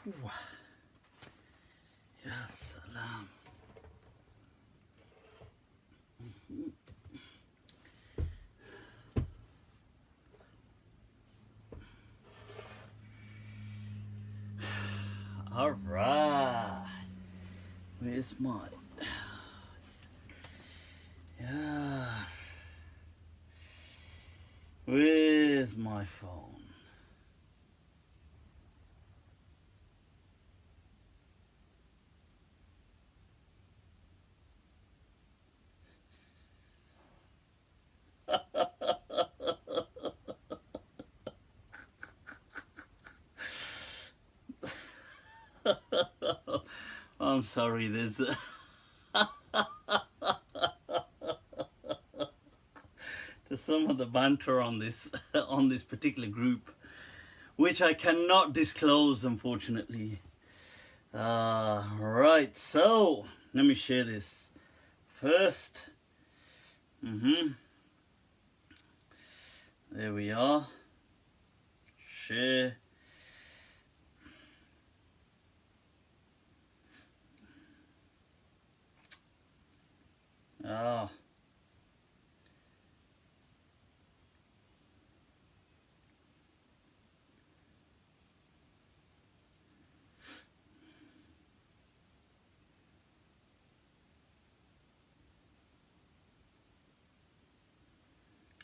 Ya salam. All right. Where's my... Yeah. Where's my phone? I'm sorry, there's some of the banter on this on this particular group, which I cannot disclose, unfortunately. Right, so let me share this first. There we are. Share.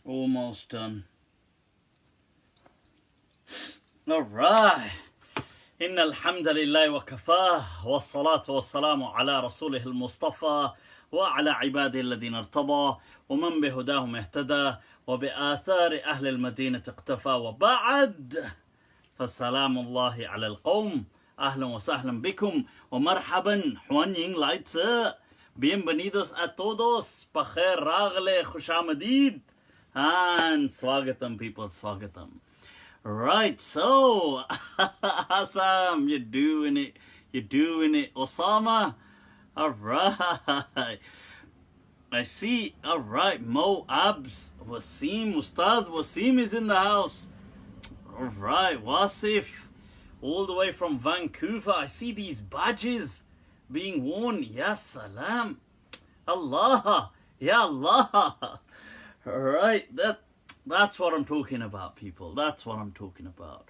Almost done. All right. إن الحمد لله وكفاه والصلاة والسلام على رسوله المصطفى وعلى عباده الذين ارتضى ومن بهداهم اهتدى وبآثار أهل المدينة اقتفى وبعد فسلام الله على القوم أهلا وسهلا بكم ومرحبا حوانين لايتس bienvenidos a todos بخير راغلي خوش آمدید and swagatam people, swagatam. Right, so Assam, you're doing it, Osama. All right, I see. All right, Mo Abs Wasim Ustad Wasim is in the house. All right, Wasif, all the way from Vancouver. I see these badges being worn. Ya salam, Allah, ya Allah. Right, that's what I'm talking about, people. That's what I'm talking about.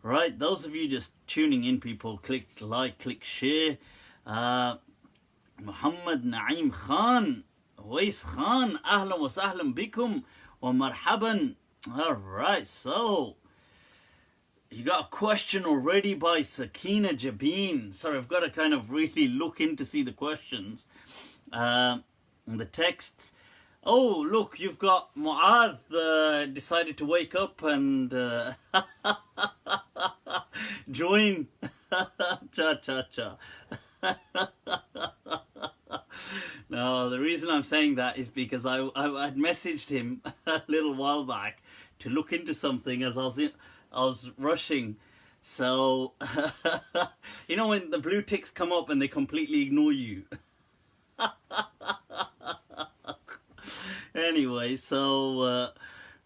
Right, those of you just tuning in, people, click like, click share. Muhammad Naeem Khan, Wais Khan, Ahlan wa Sahlan Bikum wa Marhaban. All right, so you got a question already by Sakina Jabeen. Sorry, I've got to kind of really look in to see the questions and the texts. Oh, look, you've got Mu'adh decided to wake up and join. Cha. No, the reason I'm saying that is because I'd messaged him a little while back to look into something as I was rushing. So, you know when the blue ticks come up and they completely ignore you. Anyway, so,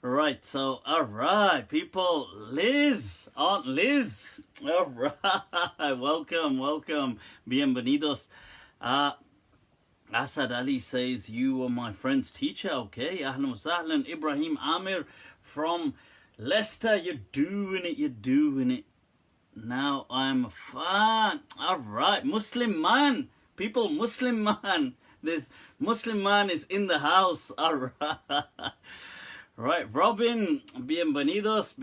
right, so, all right, people, Liz, Aunt Liz, all right, welcome, bienvenidos. Asad Ali says, you were my friend's teacher, okay, ahlan wa sahlan. Ibrahim Amir from Leicester, you're doing it. Now I'm a fan, all right, Muslim man, people, Muslim man. This Muslim man is in the house. All right. Right, Robin, bienvenidos.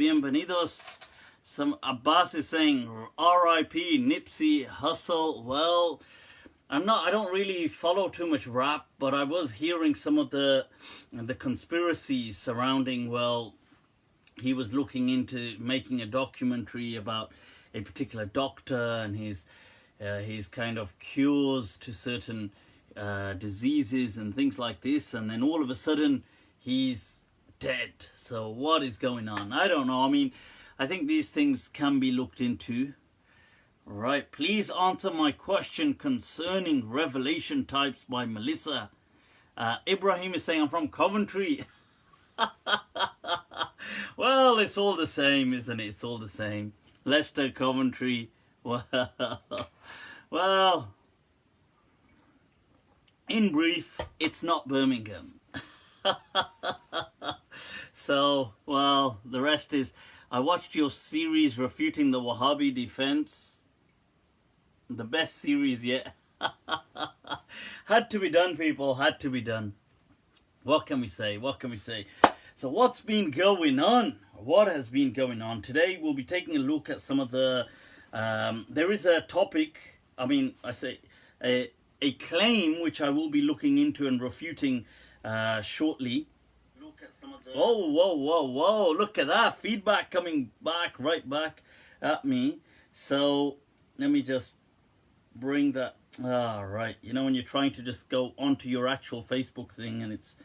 Some Abbas is saying R.I.P. Nippsy Hustle. Well, I don't really follow too much rap, but I was hearing some of the conspiracies surrounding, well, he was looking into making a documentary about a particular doctor and his kind of cures to certain diseases and things like this, and then all of a sudden he's dead. So what is going on? I don't know. I mean, I think these things can be looked into. Right, please answer my question concerning revelation types by Melissa. Ibrahim is saying I'm from Coventry. Well, it's all the same, isn't it? It's all the same. Leicester, Coventry, Well, in brief, it's not Birmingham. So, well, the rest is, I watched your series refuting the Wahhabi defense. The best series yet. Had to be done, people, had to be done. What can we say? What can we say? So what's been going on? What has been going on? Today we'll be taking a look at some of the, there is a topic, I mean, I say, a claim which I will be looking into and refuting shortly. Look at some of the... Oh, whoa, look at that. Feedback coming back, right back at me. So, let me just bring that... right. You know, when you're trying to just go onto your actual Facebook thing and it's...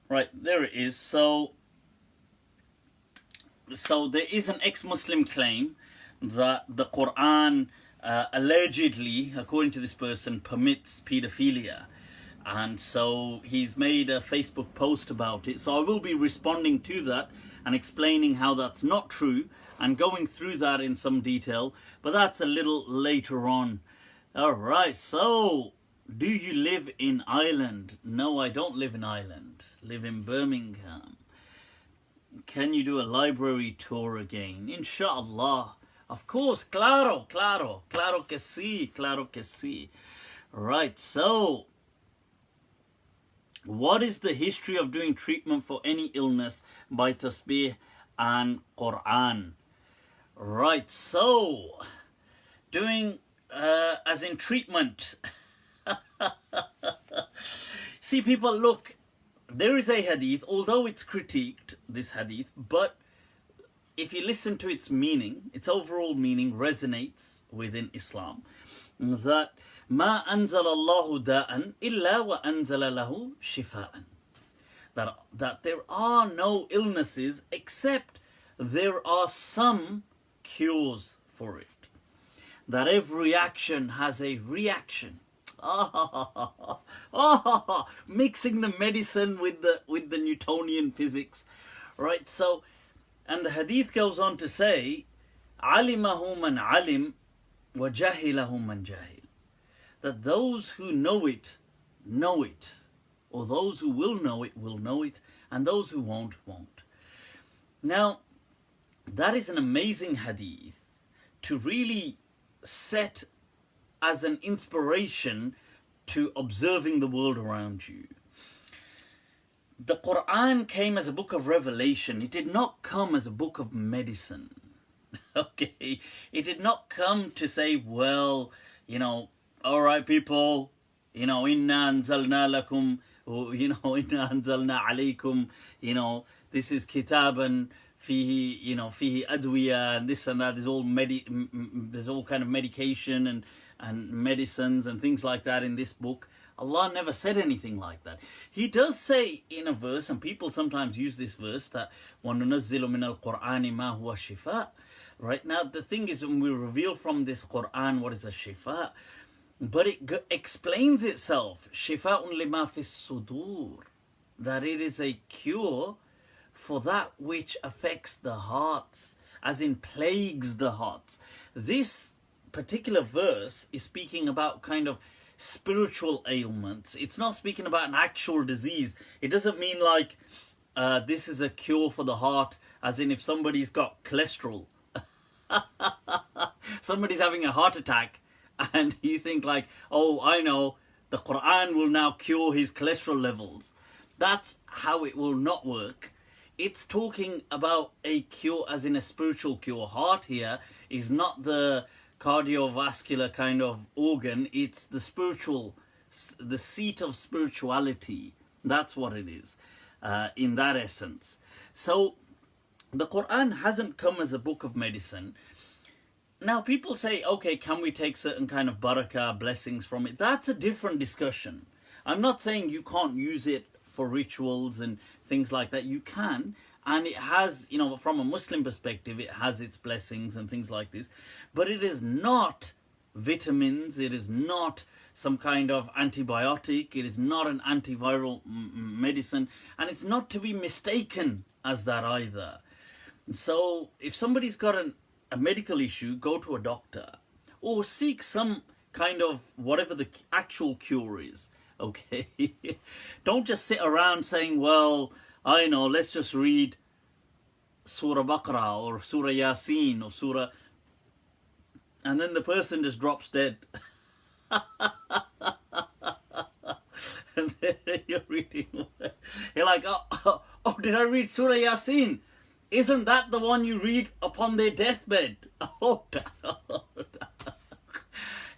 Right, there it is. So there is an ex-Muslim claim that the Quran allegedly, according to this person, permits pedophilia. And so he's made a Facebook post about it. So I will be responding to that and explaining how that's not true and going through that in some detail. But that's a little later on. Alright, so do you live in Ireland? No, I don't live in Ireland. I live in Birmingham. Can you do a library tour again? Inshallah. Of course, claro que sí. Right, so what is the history of doing treatment for any illness by Tasbih and Quran? Right, so doing as in treatment. See, people, look, there is a hadith, although it's critiqued, this hadith, but if you listen to its meaning, its overall meaning resonates within Islam, that ما أنزل الله داء إلا وأنزل له شفاء. That there are no illnesses except there are some cures for it. That every action has a reaction. Mixing the medicine with the Newtonian physics, right? So, and the hadith goes on to say, "Alimahu man alim, wa jahilahu man jahil." That those who know it, or those who will know it, and those who won't. Now, that is an amazing hadith to really set as an inspiration to observing the world around you. The Quran came as a book of revelation. It did not come as a book of medicine. Okay? It did not come to say, well, you know, alright people, you know, inna anzalna lakum, you know, inna anzalna alaykum, you know, this is kitaban fihi, you know, fihi adwiya, and this and that. There's all kind of medication and medicines and things like that in this book. Allah never said anything like that. He does say in a verse, and people sometimes use this verse, that وَنُنَزِّلُ مِنَ الْقُرْآنِ مَا هُوَ شِفَاء. Right now, the thing is, when we reveal from this Quran what is a shifa, but it explains itself, شِفَاءٌ لِمَا فِي الصُّدُورِ, that it is a cure for that which affects the hearts, as in plagues the hearts. This particular verse is speaking about kind of spiritual ailments. It's not speaking about an actual disease. It doesn't mean like this is a cure for the heart, as in if somebody's got cholesterol. Somebody's having a heart attack and you think like, oh, I know, the Quran will now cure his cholesterol levels. That's how it will not work. It's talking about a cure as in a spiritual cure. Heart here is not the cardiovascular kind of organ. It's the spiritual, the seat of spirituality. That's what it is, in that essence. So the Quran hasn't come as a book of medicine. Now people say, okay, can we take certain kind of barakah, blessings from it? That's a different discussion. I'm not saying you can't use it for rituals and things like that. You can, and it has, you know, from a Muslim perspective, it has its blessings and things like this. But it is not vitamins, it is not some kind of antibiotic, it is not an antiviral medicine, and it's not to be mistaken as that either. So if somebody's got a medical issue, go to a doctor. or seek some kind of whatever the actual cure is. Okay, don't just sit around saying, well, I know, let's just read Surah Baqarah or Surah Yasin or Surah, and then the person just drops dead. And then you're reading, you're like, oh, did I read Surah Yasin? Isn't that the one you read upon their deathbed? Oh,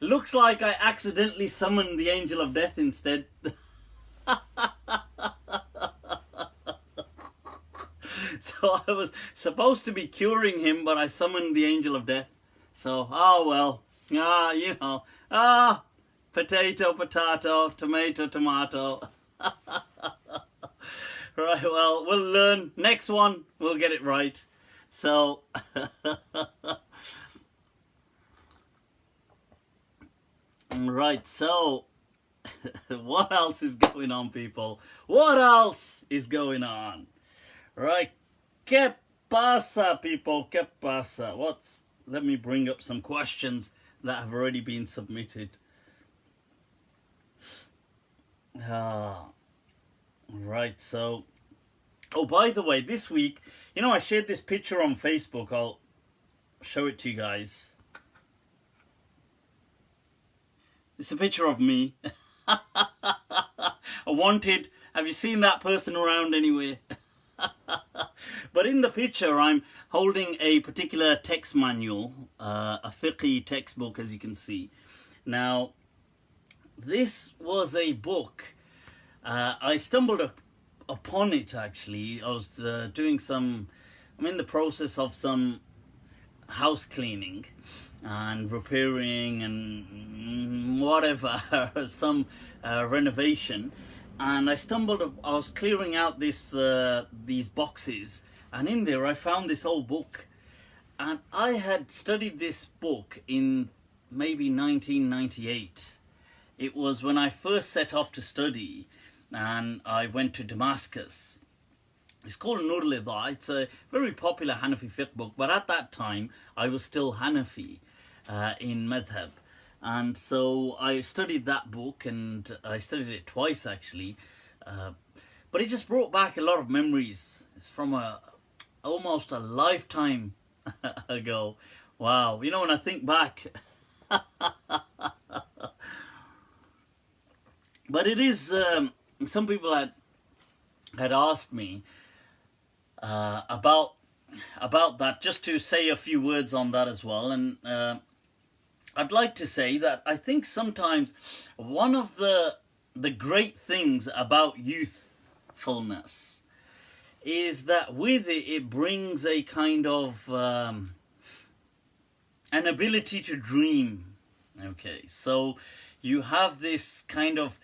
looks like I accidentally summoned the angel of death instead. So I was supposed to be curing him, but I summoned the angel of death. So, oh well, you know, potato, potato, tomato, tomato. Right, well, we'll learn. Next one, we'll get it right. So, right, so, what else is going on, people? What else is going on? Right, ¿qué pasa, people? ¿Qué pasa? Let me bring up some questions that have already been submitted. Right, so, oh, by the way, this week, you know, I shared this picture on Facebook. I'll show it to you guys. It's a picture of me. Wanted. Have you seen that person around anywhere? But in the picture, I'm holding a particular text manual, a fiqh textbook, as you can see. Now, this was a book. I stumbled upon it, actually. I was I'm in the process of some house cleaning and repairing and whatever, some renovation. And I was clearing out these boxes, and in there I found this old book. And I had studied this book in maybe 1998. It was when I first set off to study, and I went to Damascus. It's called Nur-Lida. It's a very popular Hanafi fiqh book, but at that time I was still Hanafi in Madhab. And so I studied that book, and I studied it twice, actually. But it just brought back a lot of memories. It's from almost a lifetime ago. Wow. You know, when I think back... But it is... some people had asked me about that, just to say a few words on that as well. And... I'd like to say that I think sometimes one of the great things about youthfulness is that with it, it brings a kind of an ability to dream. Okay, so you have this kind of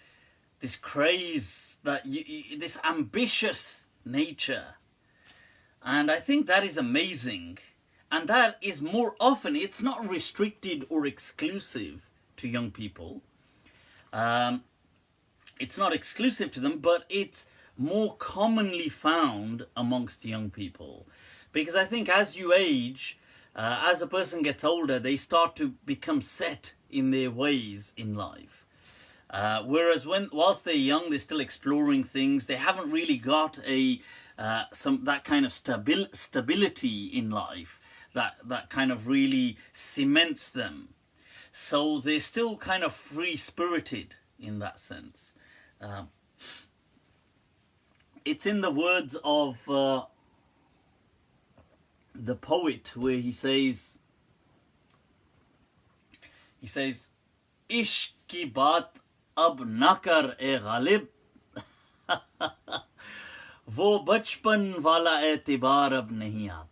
this craze, that this ambitious nature, and I think that is amazing. And that is more often, it's not restricted or exclusive to young people. It's not exclusive to them, but it's more commonly found amongst young people. Because I think as you age, as a person gets older, they start to become set in their ways in life. Whereas whilst they're young, they're still exploring things. They haven't really got that kind of stability in life. That kind of really cements them. So they're still kind of free-spirited in that sense. It's in the words of the poet, where he says, Ishq ki baat ab na kar e ghalib, wo bachpan wala etibar ab nahi aata.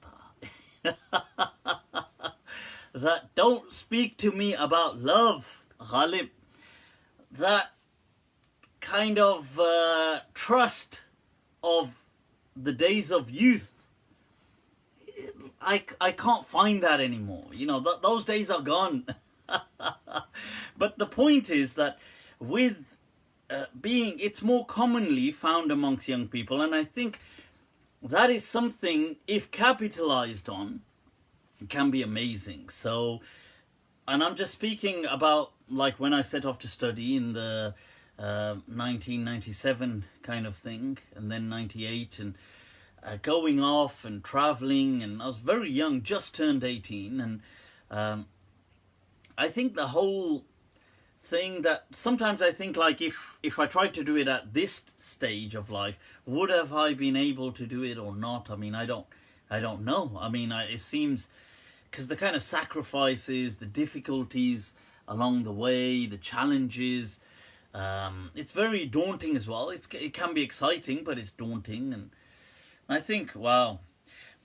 That don't speak to me about love, Ghalib. That kind of trust of the days of youth, I can't find that anymore. You know, those days are gone. But the point is that with it's more commonly found amongst young people, and I think that is something, if capitalized on, can be amazing. So and I'm just speaking about like when I set off to study in the 1997 kind of thing, and then 98, and going off and traveling, and I was very young, just turned 18, and I think the whole thing that sometimes I think like if I tried to do it at this stage of life, would have I been able to do it or not? I mean, I don't know. I mean, it seems, because the kind of sacrifices, the difficulties along the way, the challenges, it's very daunting as well. It can be exciting, but it's daunting, and I think, wow.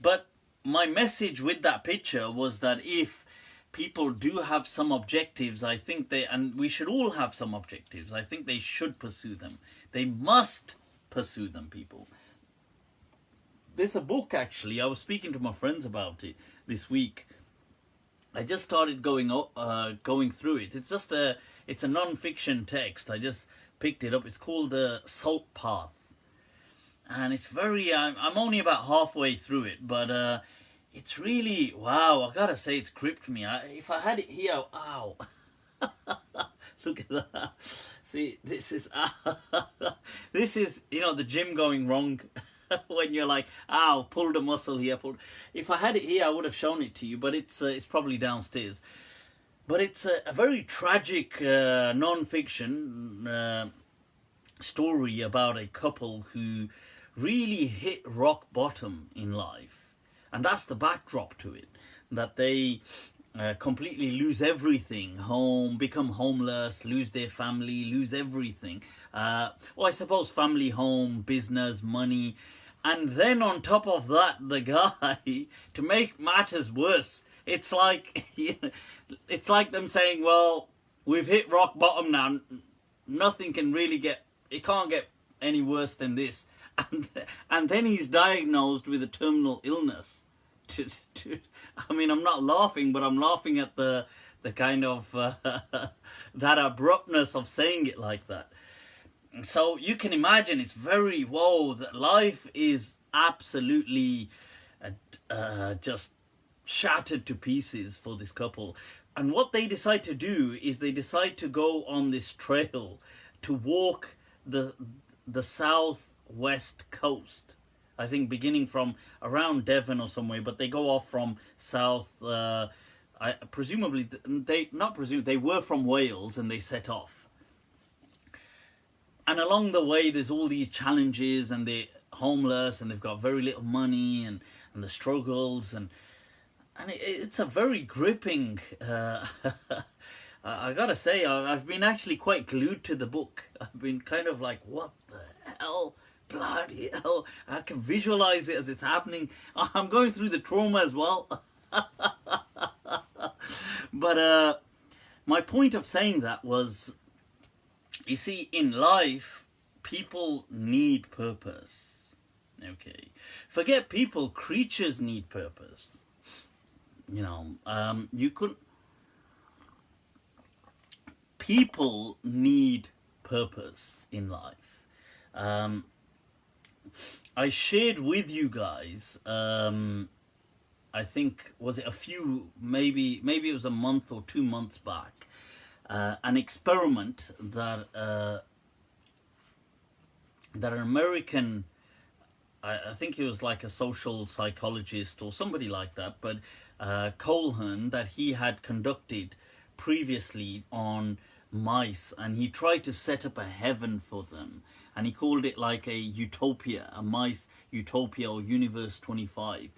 But my message with that picture was that if people do have some objectives, I think and we should all have some objectives, I think they should pursue them. They must pursue them, people. There's a book, actually, I was speaking to my friends about it this week. I just started going through it. It's a non-fiction text. I just picked it up. It's called The Salt Path. And it's very, I'm only about halfway through it, but it's really, wow, I gotta say, it's gripped me. If I had it here, ow. Look at that. See, this is, the gym going wrong. When you're like, ow, pulled a muscle here. If I had it here, I would have shown it to you, but it's probably downstairs. But it's a very tragic non-fiction story about a couple who really hit rock bottom in life. And that's the backdrop to it, that they completely lose everything, become homeless, lose their family, lose everything. I suppose family, home, business, money. And then on top of that, the guy, to make matters worse, it's like, it's like them saying, well, we've hit rock bottom now. Nothing can really it can't get any worse than this. And then he's diagnosed with a terminal illness. I mean, I'm not laughing, but I'm laughing at the kind of that abruptness of saying it like that. So you can imagine it's very, whoa, that life is absolutely just shattered to pieces for this couple. And what they decide to do is they decide to go on this trail to walk the southwest coast. I think beginning from around Devon or somewhere, but they go off from south, presumably, they were from Wales and they set off. And along the way, there's all these challenges, and they're homeless, and they've got very little money, and the struggles, and it's a very gripping. I gotta say, I've been actually quite glued to the book. I've been kind of like, what the hell, bloody hell! I can visualize it as it's happening. I'm going through the trauma as well. But my point of saying that was, you see, in life, people need purpose. Okay. Forget people, creatures need purpose. You couldn't... People need purpose in life. I shared with you guys, I think, was it maybe it was a month or 2 months back, an experiment that an American, I think he was like a social psychologist or somebody like that, but Calhoun, that he had conducted previously on mice, and he tried to set up a heaven for them, and he called it like a utopia, a mice utopia, or universe 25.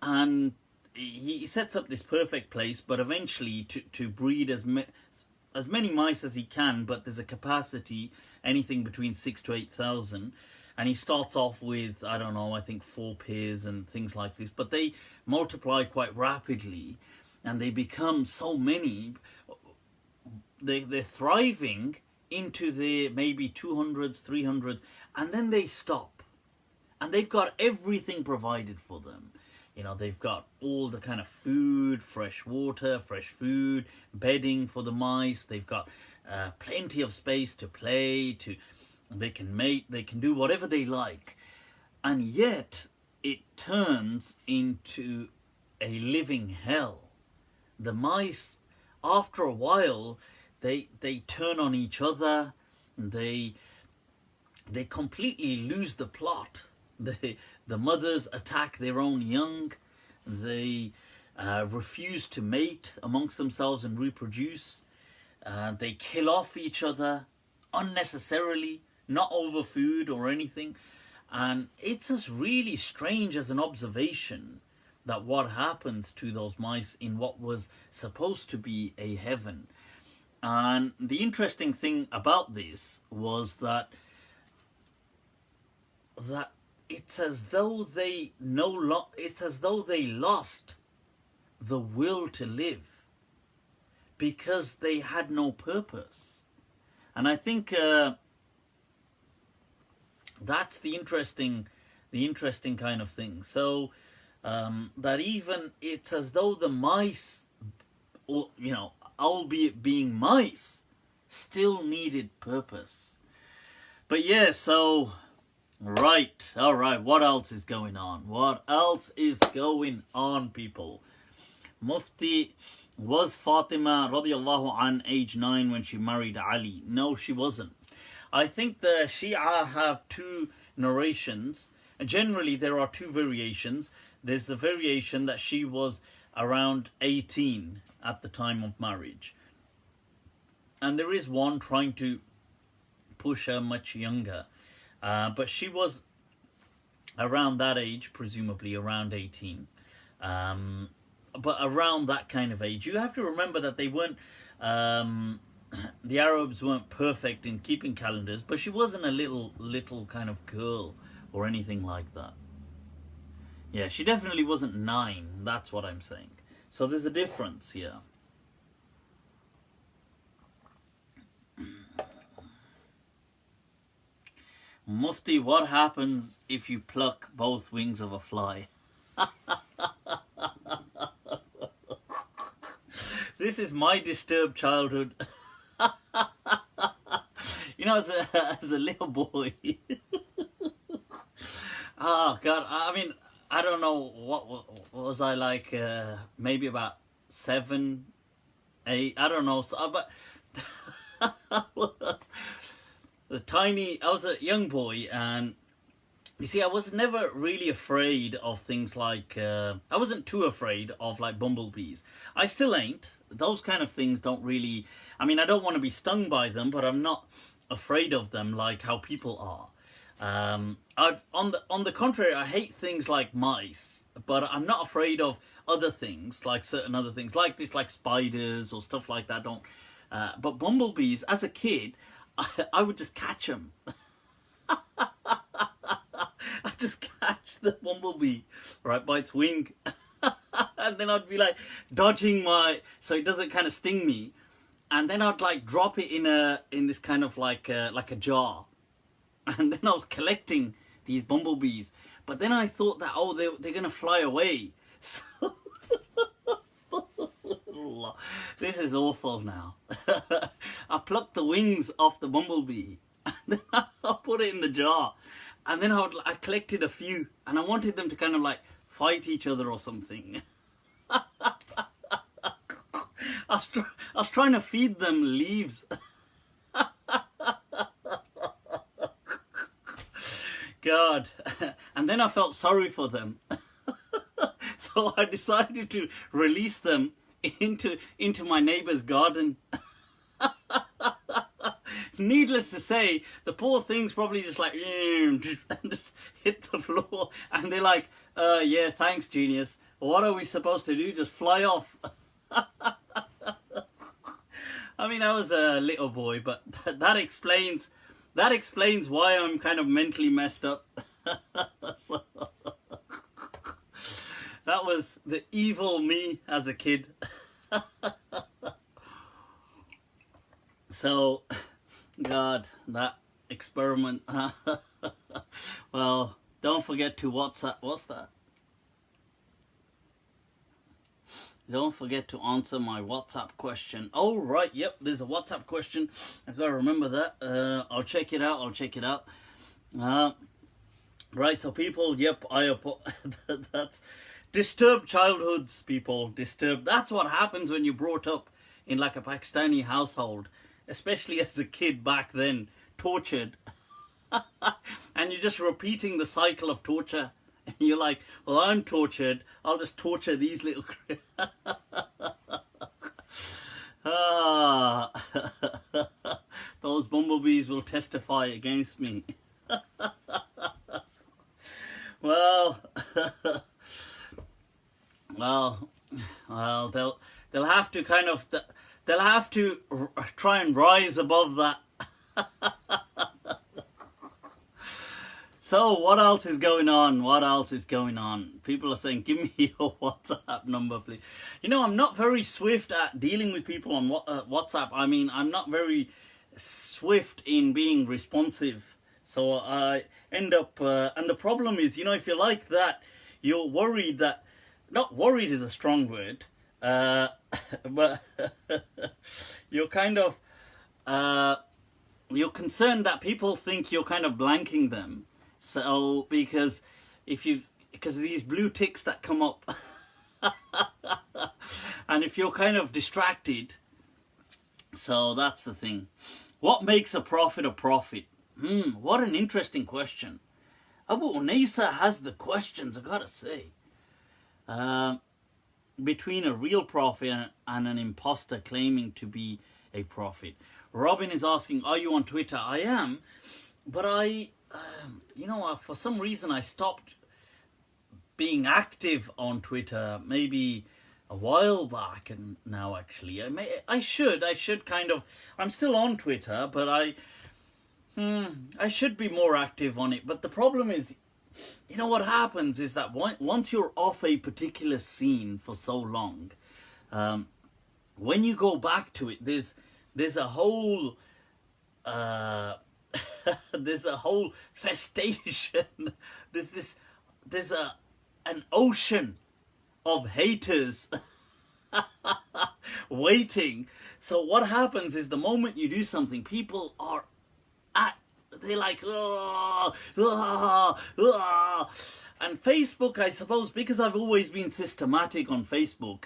And he sets up this perfect place, but eventually to breed as many mice as he can, but there's a capacity anything between 6,000 to 8,000, and he starts off with, I don't know, I think 4 pairs and things like this, but they multiply quite rapidly, and they become so many. They're thriving into the maybe 200s, 300s, and then they stop, and they've got everything provided for them. They've got all the kind of food, fresh water, fresh food, bedding for the mice. They've got plenty of space to play, they can mate, they can do whatever they like. And yet it turns into a living hell. The mice after a while, they turn on each other. They completely lose the plot. The mothers attack their own young. They refuse to mate amongst themselves and reproduce. They kill off each other unnecessarily, not over food or anything. And it's just really strange as an observation that what happens to those mice in what was supposed to be a heaven. And the interesting thing about this was that it's as though they lost the will to live because they had no purpose. And I think that's the interesting kind of thing. So that even it's as though the mice, or, you know, albeit being mice, still needed purpose. But yeah, so right, all right, what else is going on? What else is going on, people? Mufti, was Fatimah radiallahu an age 9 when she married Ali? No, she wasn't. I think the Shia have two narrations. Generally, there are two variations. There's the variation that she was around 18 at the time of marriage. And there is one trying to push her much younger. But she was around that age, presumably around 18. But around that kind of age. You have to remember that they weren't... the Arabs weren't perfect in keeping calendars, but she wasn't a little kind of girl or anything like that. Yeah, she definitely wasn't 9, that's what I'm saying. So there's a difference here. Mufti, what happens if you pluck both wings of a fly? This is my disturbed childhood. You know, as a little boy. Oh God, I mean, I don't know, what was I like, maybe about 7, 8, I don't know, so, but I was a young boy, and you see, I was never really afraid of things like, I wasn't too afraid of like bumblebees. I still ain't. Those kind of things don't really, I mean, I don't want to be stung by them, but I'm not afraid of them like how people are. On the contrary, I hate things like mice, but I'm not afraid of other things, like certain other things, like this, like spiders or stuff like that. But bumblebees, as a kid, I would just catch them. I'd just catch the bumblebee, right, by its wing. And then I'd be like dodging so it doesn't kind of sting me. And then I'd like drop it in this kind of like a jar. And then I was collecting these bumblebees. But then I thought that, oh, they're going to fly away. So, this is awful now. I plucked the wings off the bumblebee. And then I put it in the jar. And then I collected a few. And I wanted them to kind of like fight each other or something. I was trying to feed them leaves. God. And then I felt sorry for them. So I decided to release them into my neighbor's garden. Needless to say, the poor things probably just like and just hit the floor. And they're like, yeah, thanks, genius. What are we supposed to do? Just fly off. I mean, I was a little boy, but that explains why I'm kind of mentally messed up. So, that was the evil me as a kid. So, God, that experiment. Well, don't forget to WhatsApp. What's that? Don't forget to answer my WhatsApp question. Oh, right. Yep, there's a WhatsApp question. I've got to remember that. I'll check it out. Right, so people, yep, that's disturbed childhoods, people. Disturbed. That's what happens when you're brought up in like a Pakistani household, especially as a kid back then, tortured. And you're just repeating the cycle of torture. And you're like, well, I'm tortured, I'll just torture these little those bumblebees will testify against me. Well, they'll have to kind of, they'll have to try and rise above that. So what else is going on? What else is going on? People are saying, give me your WhatsApp number, please. You know, I'm not very swift at dealing with people on WhatsApp. I mean, I'm not very swift in being responsive. So I end up, and the problem is, you know, if you're like that, you're worried that, not worried is a strong word, but you're kind of, you're concerned that people think you're kind of blanking them. So, because of these blue ticks that come up, and if you're kind of distracted, so that's the thing. What makes a prophet a prophet? What an interesting question. Abu Unaysa has the questions, I gotta say. Between a real prophet and an imposter claiming to be a prophet. Robin is asking, are you on Twitter? I am, but you know, for some reason I stopped being active on Twitter maybe a while back, and now actually I should kind of, I'm still on Twitter, but I should be more active on it. But the problem is, you know, what happens is that once you're off a particular scene for so long, when you go back to it, there's a whole there's a whole festation. There's an ocean of haters waiting. So what happens is, the moment you do something, people are they're like, oh, oh, oh. And Facebook, I suppose, because I've always been systematic on Facebook,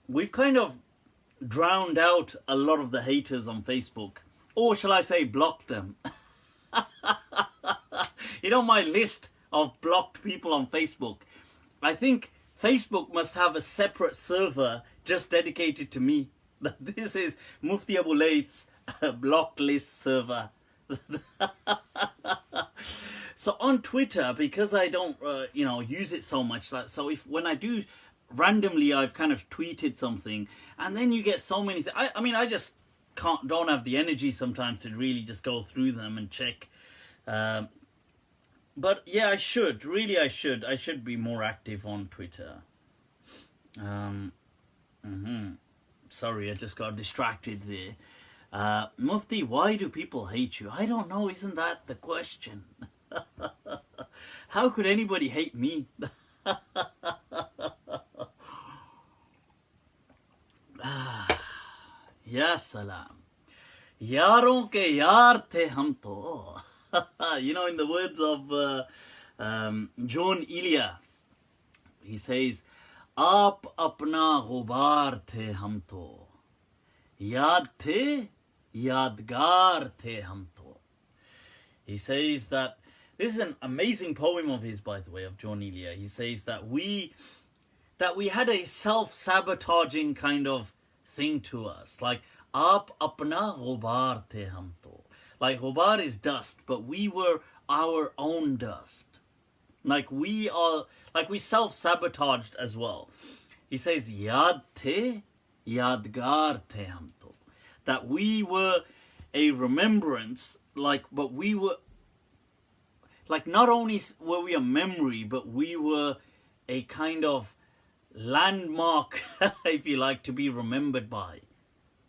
we've kind of drowned out a lot of the haters on Facebook. Or shall I say, blocked them. You know, my list of blocked people on Facebook, I think Facebook must have a separate server just dedicated to me. This is Mufti Abu Layth's blocked list server. So on Twitter, because I don't you know, use it so much, so when I do randomly, I've kind of tweeted something, and then you get so many I mean, I just don't have the energy sometimes to really just go through them and check. But yeah, I should be more active on Twitter. Sorry, I just got distracted there. Mufti, why do people hate you? I don't know, isn't that the question? How could anybody hate me? Ya salam. Yaron ke yaar the hum to. You know, in the words of John Elia, he says, Aap apna ghubar the hum to. Yaad the, yadgar the hum to. He says that, this is an amazing poem of his, by the way, of John Elia. He says that we had a self-sabotaging kind of thing to us, like aap apna ghubar the hum to. Like, ghubar is dust, but we were our own dust. Like we self-sabotaged as well. He says yaad the, yadgar the hum to. That we were a remembrance, but we were, not only were we a memory, but we were a kind of landmark, if you like, to be remembered by,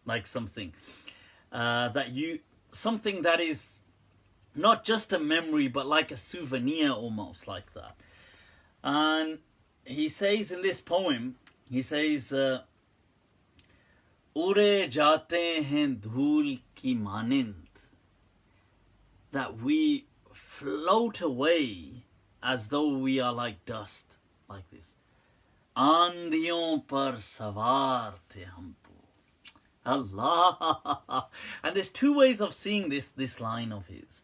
like something something that is not just a memory, but like a souvenir, almost like that. And he says in this poem, he says, "Ure jate hain dhool ki manind," that we float away as though we are like dust, like this. Aandiyon par sawar the hum to. Allah. And there's two ways of seeing this line of his.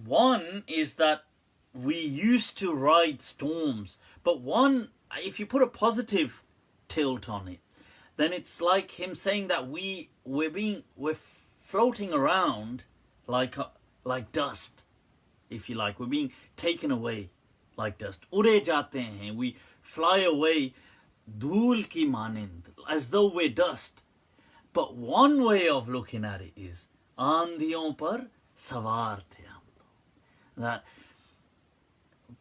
One is that we used to ride storms, but one, if you put a positive tilt on it, then it's like him saying that we're floating around like dust, if you like. We're being taken away like dust. Ure jate hain, we fly away, dhool ki manind, as though we're dust. But one way of looking at it is aandiyon par sawar the hum to. That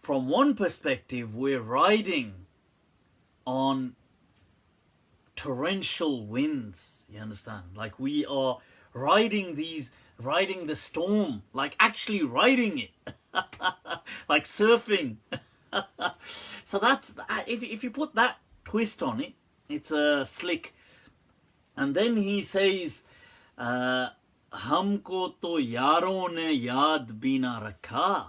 from one perspective we're riding on torrential winds, you understand? Like we are riding the storm, like actually riding it, like surfing. So that's, if you put that twist on it, it's a slick. And then he says, Hamko to yaron ne yaad bina rakha,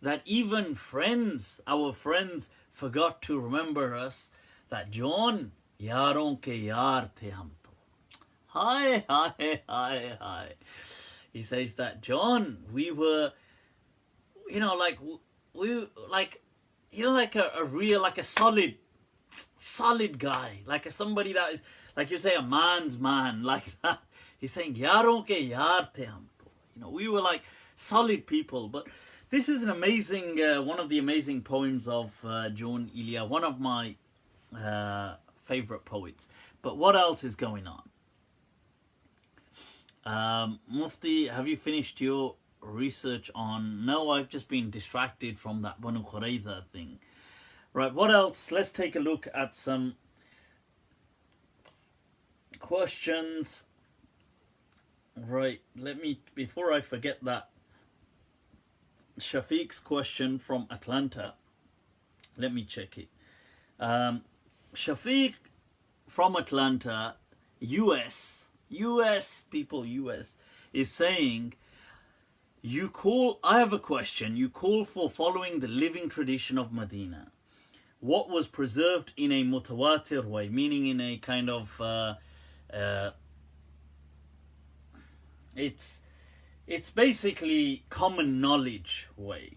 that even friends, our friends forgot to remember us, that John, yaron ke yaar the hum to. Hi. He says that, John, we were, like a real, like a solid guy, like somebody that is, like you say, a man's man, like that. He's saying, yaron ke yaar the hum to. We were like solid people. But this is an amazing, one of the amazing poems of John Ilya, one of my favorite poets. But what else is going on? Mufti, have you finished your research on... No, I've just been distracted from that Banu Khurayza thing. Right, what else? Let's take a look at some questions. Right, let me, before I forget that, Shafiq's question from Atlanta. Let me check it. Shafiq from Atlanta, US people, US, is saying, I have a question. You call for following the living tradition of Medina. What was preserved in a mutawatir way, meaning in a kind of, it's basically common knowledge way,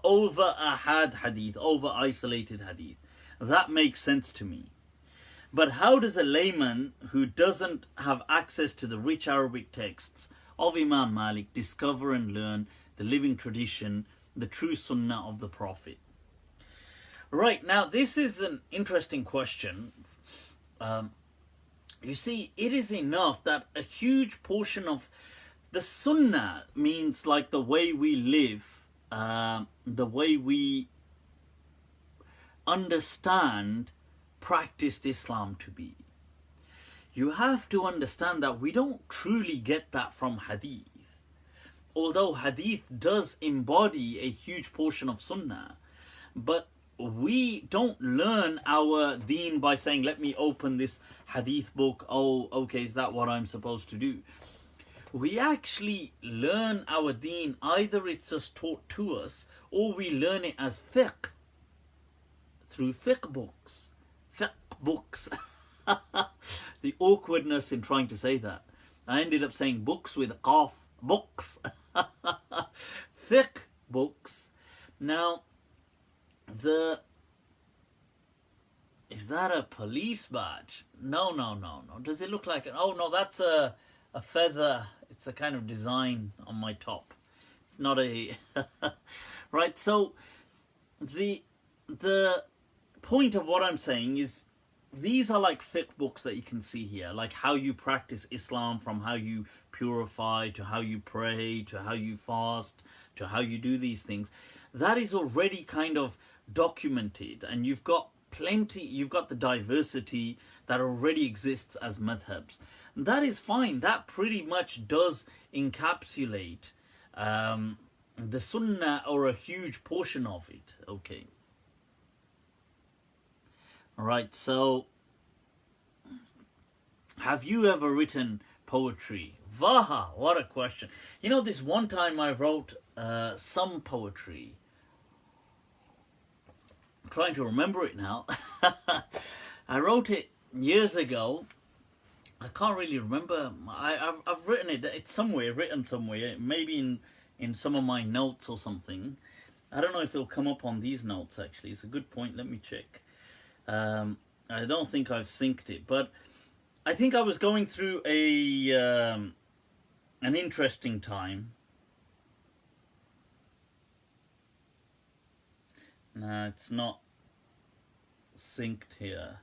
over ahad hadith, over isolated hadith. That makes sense to me. But how does a layman who doesn't have access to the rich Arabic texts of Imam Malik discover and learn the living tradition, the true sunnah of the Prophet? Right, now this is an interesting question. You see, it is enough that a huge portion of the sunnah means like the way we live, the way we understand practiced Islam to be. You have to understand that we don't truly get that from hadith. Although hadith does embody a huge portion of sunnah, but we don't learn our deen by saying, let me open this hadith book. Oh, okay, is that what I'm supposed to do? We actually learn our deen, either it's just taught to us, or we learn it as fiqh, through fiqh books. The awkwardness in trying to say that. I ended up saying books with a qaf, books. Fiqh books. Now, is that a police badge? No. Does it look like it? Oh no, that's a feather. It's a kind of design on my top. It's not a... Right, so the point of what I'm saying is, these are like fiqh books that you can see here, like how you practice Islam, from how you purify, to how you pray, to how you fast, to how you do these things. That is already kind of documented, and you've got the diversity that already exists as madhabs. And that is fine. That pretty much does encapsulate the sunnah, or a huge portion of it. Okay. Alright, so have you ever written poetry? Vaha, what a question. This one time I wrote some poetry. I'm trying to remember it now. I wrote it years ago, I can't really remember. I've written it. It's somewhere, written somewhere. Maybe in some of my notes or something. I don't know if it'll come up on these notes. Actually, it's a good point. Let me check. I don't think I've synced it, but I think I was going through an interesting time. No, it's not synced here.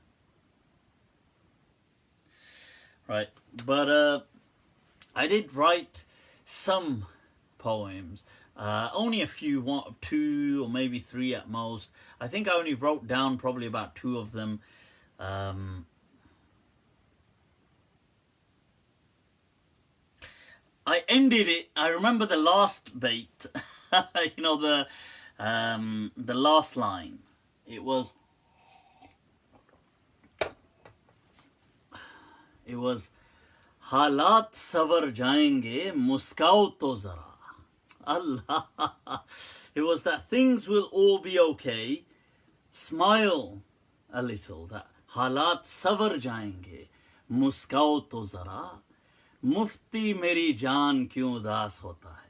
Right, but I did write some poems. Only a few, two or maybe three at most. I think I only wrote down probably about two of them. I ended it. I remember the last bait. You know, the last line. It was हालात सवर जाएंगे मुस्काओ तो जरा. Allah. It was that things will all be okay. Smile a little. That हालात सवर जाएंगे मुस्काओ तो जरा. Mufti मेरी जान क्यों उदास होता है.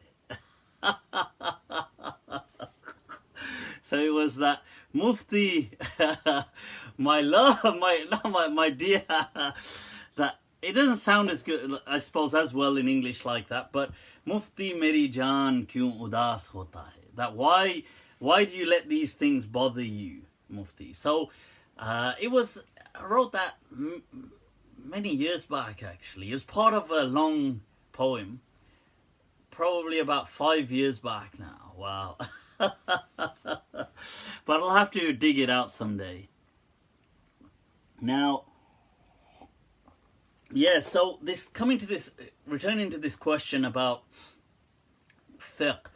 So it was that Mufti, my love, my dear, that it doesn't sound as good, I suppose, as well in English like that, but Mufti meri jaan kyun udas hota hai. That why do you let these things bother you, Mufti? So I wrote that many years back, actually. It was part of a long poem, probably about 5 years back now. Wow. But I'll have to dig it out someday. Now, yeah, so returning to this question about fiqh,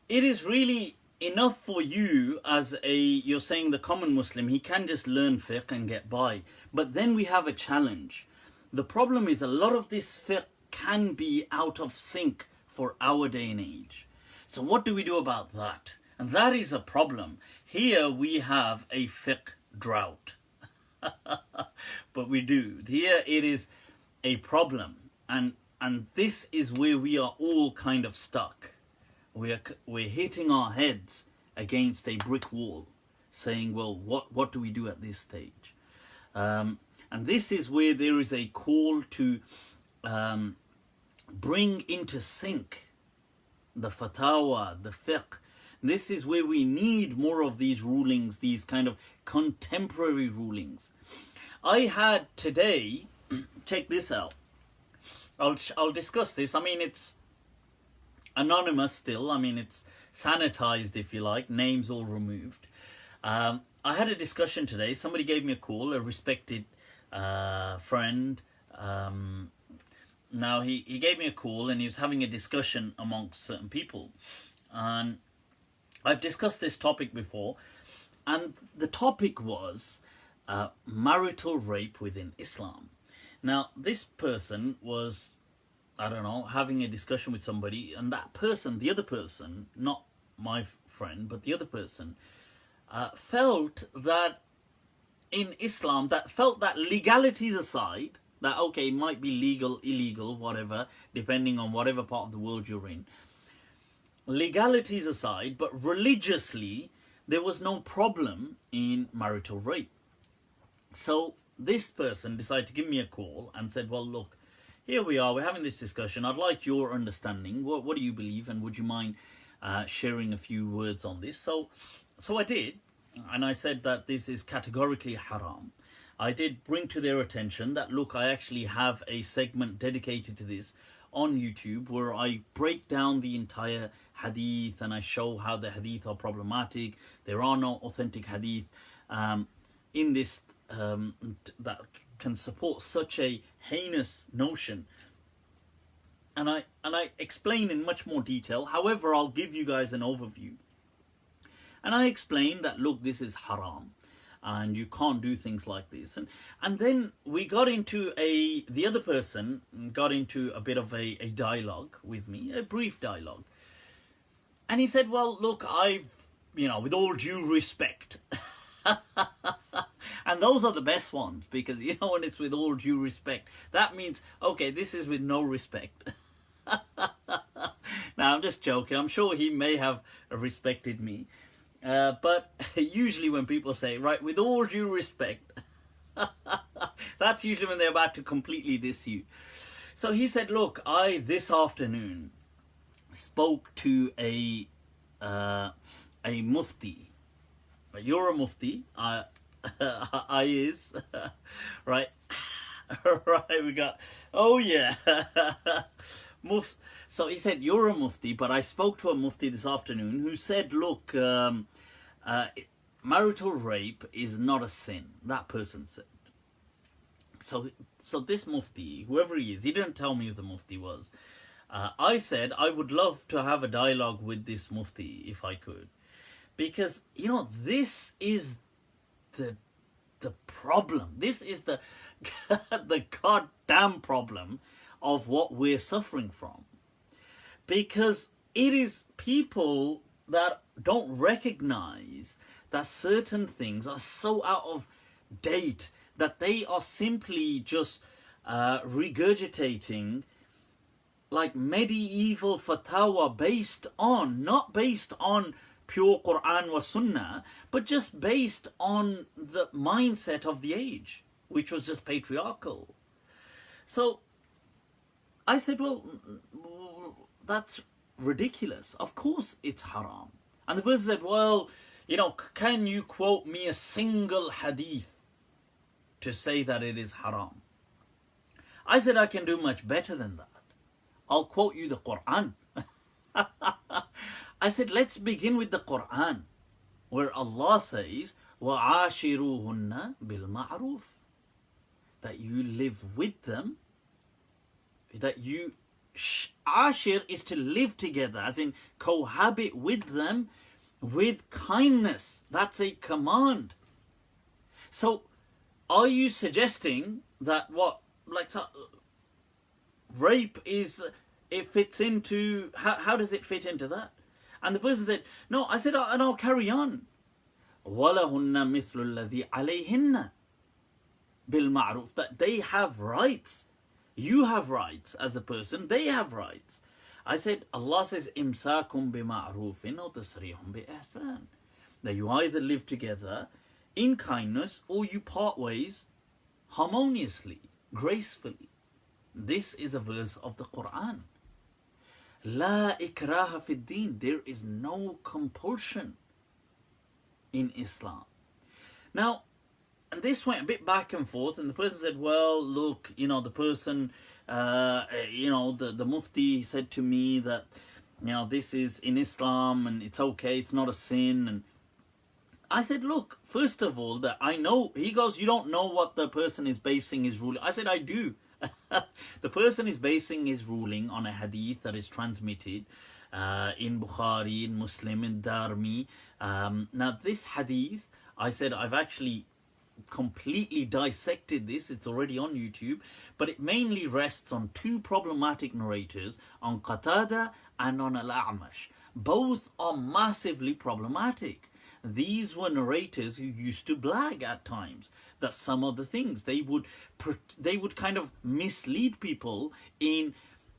it is really enough for you as you're saying the common Muslim, he can just learn fiqh and get by. But then we have a challenge. The problem is a lot of this fiqh can be out of sync for our day and age. So what do we do about that? And that is a problem. Here we have a fiqh drought. But we do. Here it is a problem. And this is where we are all kind of stuck. We're hitting our heads against a brick wall, saying, well, what do we do at this stage? And this is where there is a call to bring into sync the fatwa, the fiqh. This is where we need more of these rulings, these kind of contemporary rulings. I had today, check this out. I'll discuss this. I mean, it's anonymous still. I mean, it's sanitized, if you like, names all removed. I had a discussion today. Somebody gave me a call, a respected friend. Now, he gave me a call and he was having a discussion amongst certain people. And I've discussed this topic before. And the topic was marital rape within Islam. Now, this person was, I don't know, having a discussion with somebody. And that person, the other person, not my friend, but the other person, felt that in Islam, felt that legalities aside, that, okay, it might be legal, illegal, whatever, depending on whatever part of the world you're in. Legalities aside, but religiously, there was no problem in marital rape. So this person decided to give me a call and said, well, look, here we are, we're having this discussion. I'd like your understanding. What do you believe? And would you mind sharing a few words on this? So I did. And I said that this is categorically haram. I did bring to their attention that, look, I actually have a segment dedicated to this on YouTube where I break down the entire hadith and I show how the hadith are problematic. There are no authentic hadith in this that can support such a heinous notion. And I explain in much more detail. However, I'll give you guys an overview. And I explained that, look, this is haram. And you can't do things like this. And then we got into the other person got into a bit of a dialogue with me, a brief dialogue. And he said, well, look, with all due respect. And And those are the best ones, because you know, when it's with all due respect, that means, okay, this is with no respect. Now, I'm just joking. I'm sure he may have respected me. But usually when people say, right, with all due respect, that's usually when they're about to completely diss you. So he said, look, I this afternoon spoke to a Mufti. You're a Mufti. I is. Right. Right, we got, oh yeah. So he said, you're a Mufti, but I spoke to a Mufti this afternoon who said, look, marital rape is not a sin. That person said. So this Mufti, whoever he is, he didn't tell me who the Mufti was. I said I would love to have a dialogue with this Mufti if I could. Because, you know, this is the problem. This is the goddamn problem of what we're suffering from. Because it is people that don't recognize that certain things are so out of date that they are simply just regurgitating like medieval fatwa not based on pure Quran wa Sunnah, but just based on the mindset of the age, which was just patriarchal. So I said, well, that's ridiculous. Of course it's haram. And the person said, well, you know, can you quote me a single hadith to say that it is haram? I said, I can do much better than that. I'll quote you the Quran. I said, let's begin with the Quran, where Allah says, وَعَاشِرُوهُنَّ بِالْمَعْرُوفِ, that you live with them, that you, ashir is to live together, as in cohabit with them with kindness. That's a command. So, are you suggesting that rape is, it fits into, how does it fit into that? And the person said, no. I said, and I'll carry on. وَلَهُنَّ مِثْلُ الَّذِي عَلَيْهِنَّ بِالْمَعْرُوفِ, that they have rights. You have rights as a person, they have rights. I said, Allah says, إِمْسَاكُمْ بِمَعْرُوفٍ أَوْ تَسْرِيحٌ بِإِحْسَانٍ, that you either live together in kindness or you part ways harmoniously, gracefully. This is a verse of the Quran. La ikraha fi din. There is no compulsion in Islam. Now, and this went a bit back and forth, and the person said, well, look, you know, the person, you know, the Mufti said to me that, you know, this is in Islam and it's okay, it's not a sin. And I said, look, first of all, that I know, he goes, you don't know what the person is basing his ruling. I said, I do. The person is basing his ruling on a hadith that is transmitted in Bukhari, in Muslim, in Darmi. Now this hadith, I said, I've actually completely dissected this. It's already on YouTube, but it mainly rests on two problematic narrators, on Qatada and on Al-A'mash. Both are massively problematic. These were narrators who used to blag at times that some of the things they would kind of mislead people in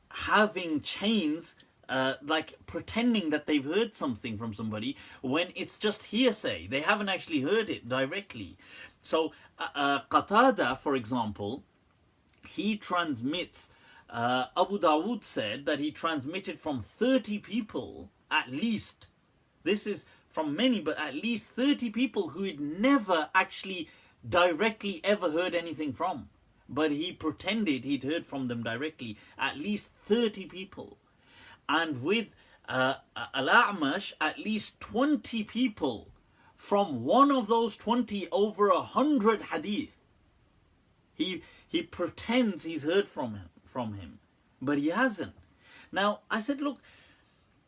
having chains, like pretending that they've heard something from somebody when it's just hearsay. They haven't actually heard it directly. So Qatada, for example, he transmits, Abu Dawood said that he transmitted from 30 people at least. This is from many, but at least 30 people who had never actually directly ever heard anything from. But he pretended he'd heard from them directly. At least 30 people. And with Al-A'mash, at least 20 people. From one of those 20, over 100 hadith. He pretends he's heard from him. But he hasn't. Now, I said, look,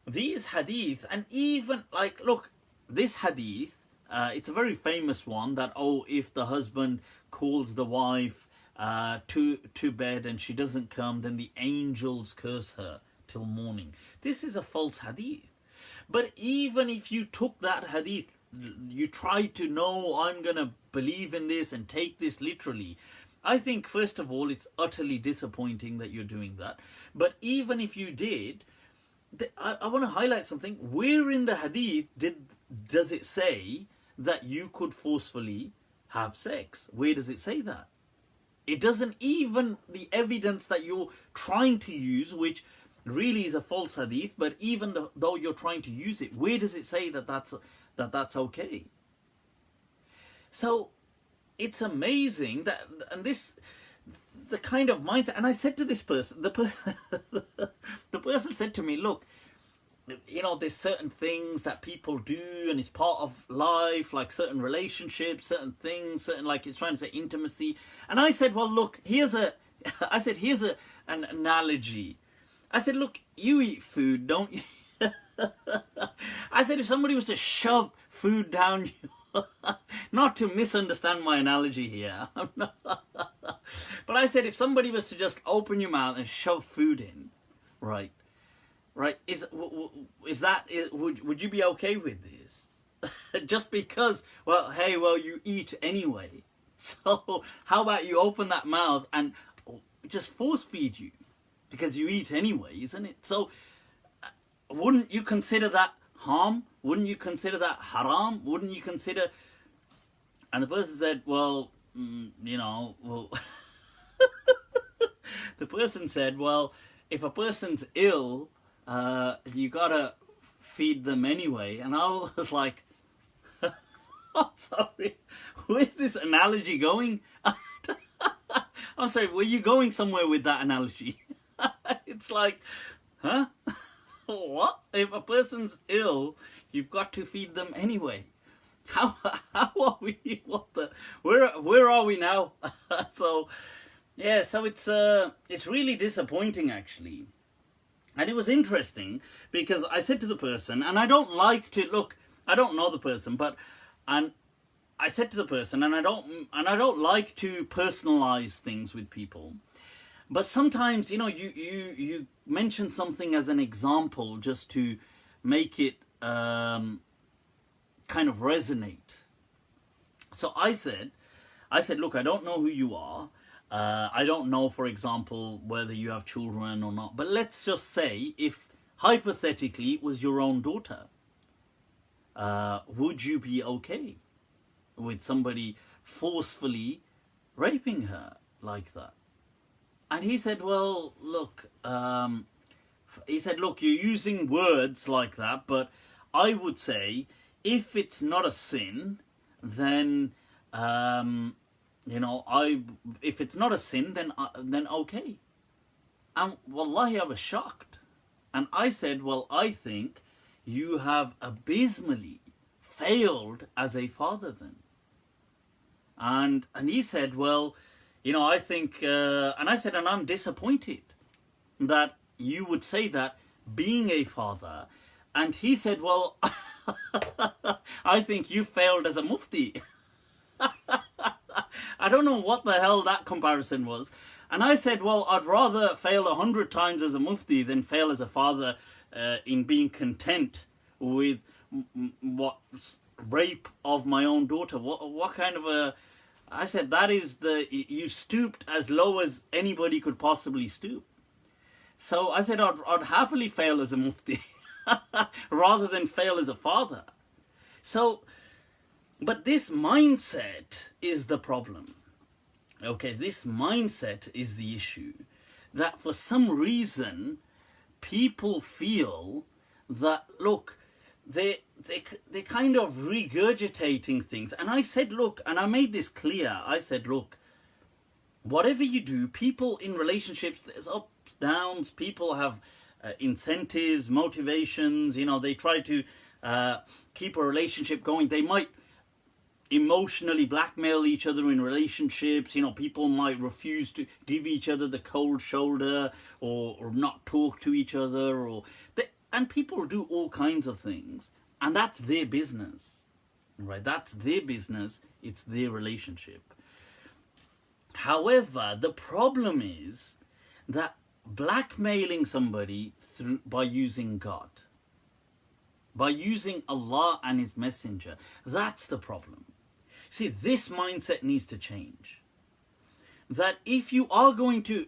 these hadith, and even like, look, this hadith, it's a very famous one that, oh, if the husband calls the wife to bed and she doesn't come, then the angels curse her till morning. This is a false hadith. But even if you took that hadith you try to know, I'm going to believe in this and take this literally. I think, first of all, it's utterly disappointing that you're doing that. But even if you did, I want to highlight something. Where in the hadith does it say that you could forcefully have sex? Where does it say that? It doesn't. Even the evidence that you're trying to use, which really is a false hadith, but even though you're trying to use it, where does it say that that's okay? So it's amazing that, and this, the kind of mindset. And I said to this person, the person said to me, look, you know, there's certain things that people do and it's part of life, like certain relationships, certain things, certain, like it's trying to say intimacy. And I said, well, look, here's an analogy. I said, look, you eat food, don't you? I said, if somebody was to shove food down you, not to misunderstand my analogy here, but I said, if somebody was to just open your mouth and shove food in, right, would you be okay with this? Just because, well, hey, well, you eat anyway. So how about you open that mouth and just force feed you? Because you eat anyway, isn't it? So wouldn't you consider that harm? Wouldn't you consider that haram? Wouldn't you consider... And the person said, well, you know, well... The person said, well, if a person's ill, you gotta feed them anyway. And I was like, I'm sorry, where's this analogy going? I'm sorry, were you going somewhere with that analogy? It's like, huh? What? If a person's ill, you've got to feed them anyway. How are we? Where are we now? So, yeah. So it's really disappointing, actually. And it was interesting because I said to the person, and I don't like to look. I don't know the person, and I said to the person, and I don't like to personalize things with people. But sometimes, you know, you mention something as an example just to make it kind of resonate. So I said, look, I don't know who you are. I don't know, for example, whether you have children or not. But let's just say, if hypothetically it was your own daughter, would you be okay with somebody forcefully raping her like that? And he said, well, look, you're using words like that, but I would say, if it's not a sin, then, you know, if it's not a sin, then okay. And wallahi, I was shocked. And I said, well, I think you have abysmally failed as a father then. And he said, well, you know, I think, and I said, and I'm disappointed that you would say that being a father. And he said, well, I think you failed as a Mufti. I don't know what the hell that comparison was. And I said, well, I'd rather fail 100 times as a Mufti than fail as a father in being content with what rape of my own daughter. What kind of a... I said, that is you stooped as low as anybody could possibly stoop. So I said, I'd happily fail as a Mufti rather than fail as a father. So, but this mindset is the problem. Okay, this mindset is the issue. That for some reason, people feel that, look, they're kind of regurgitating things. And I said, look, and I made this clear. I said, look, whatever you do, people in relationships, there's ups, downs, people have incentives, motivations, you know, they try to keep a relationship going. They might emotionally blackmail each other in relationships. You know, people might refuse to give each other the cold shoulder or not talk to each other, and people do all kinds of things, and that's their business, right? That's their business. It's their relationship. However, the problem is that blackmailing somebody by using God, by using Allah and His Messenger. That's the problem. See, this mindset needs to change. That if you are going to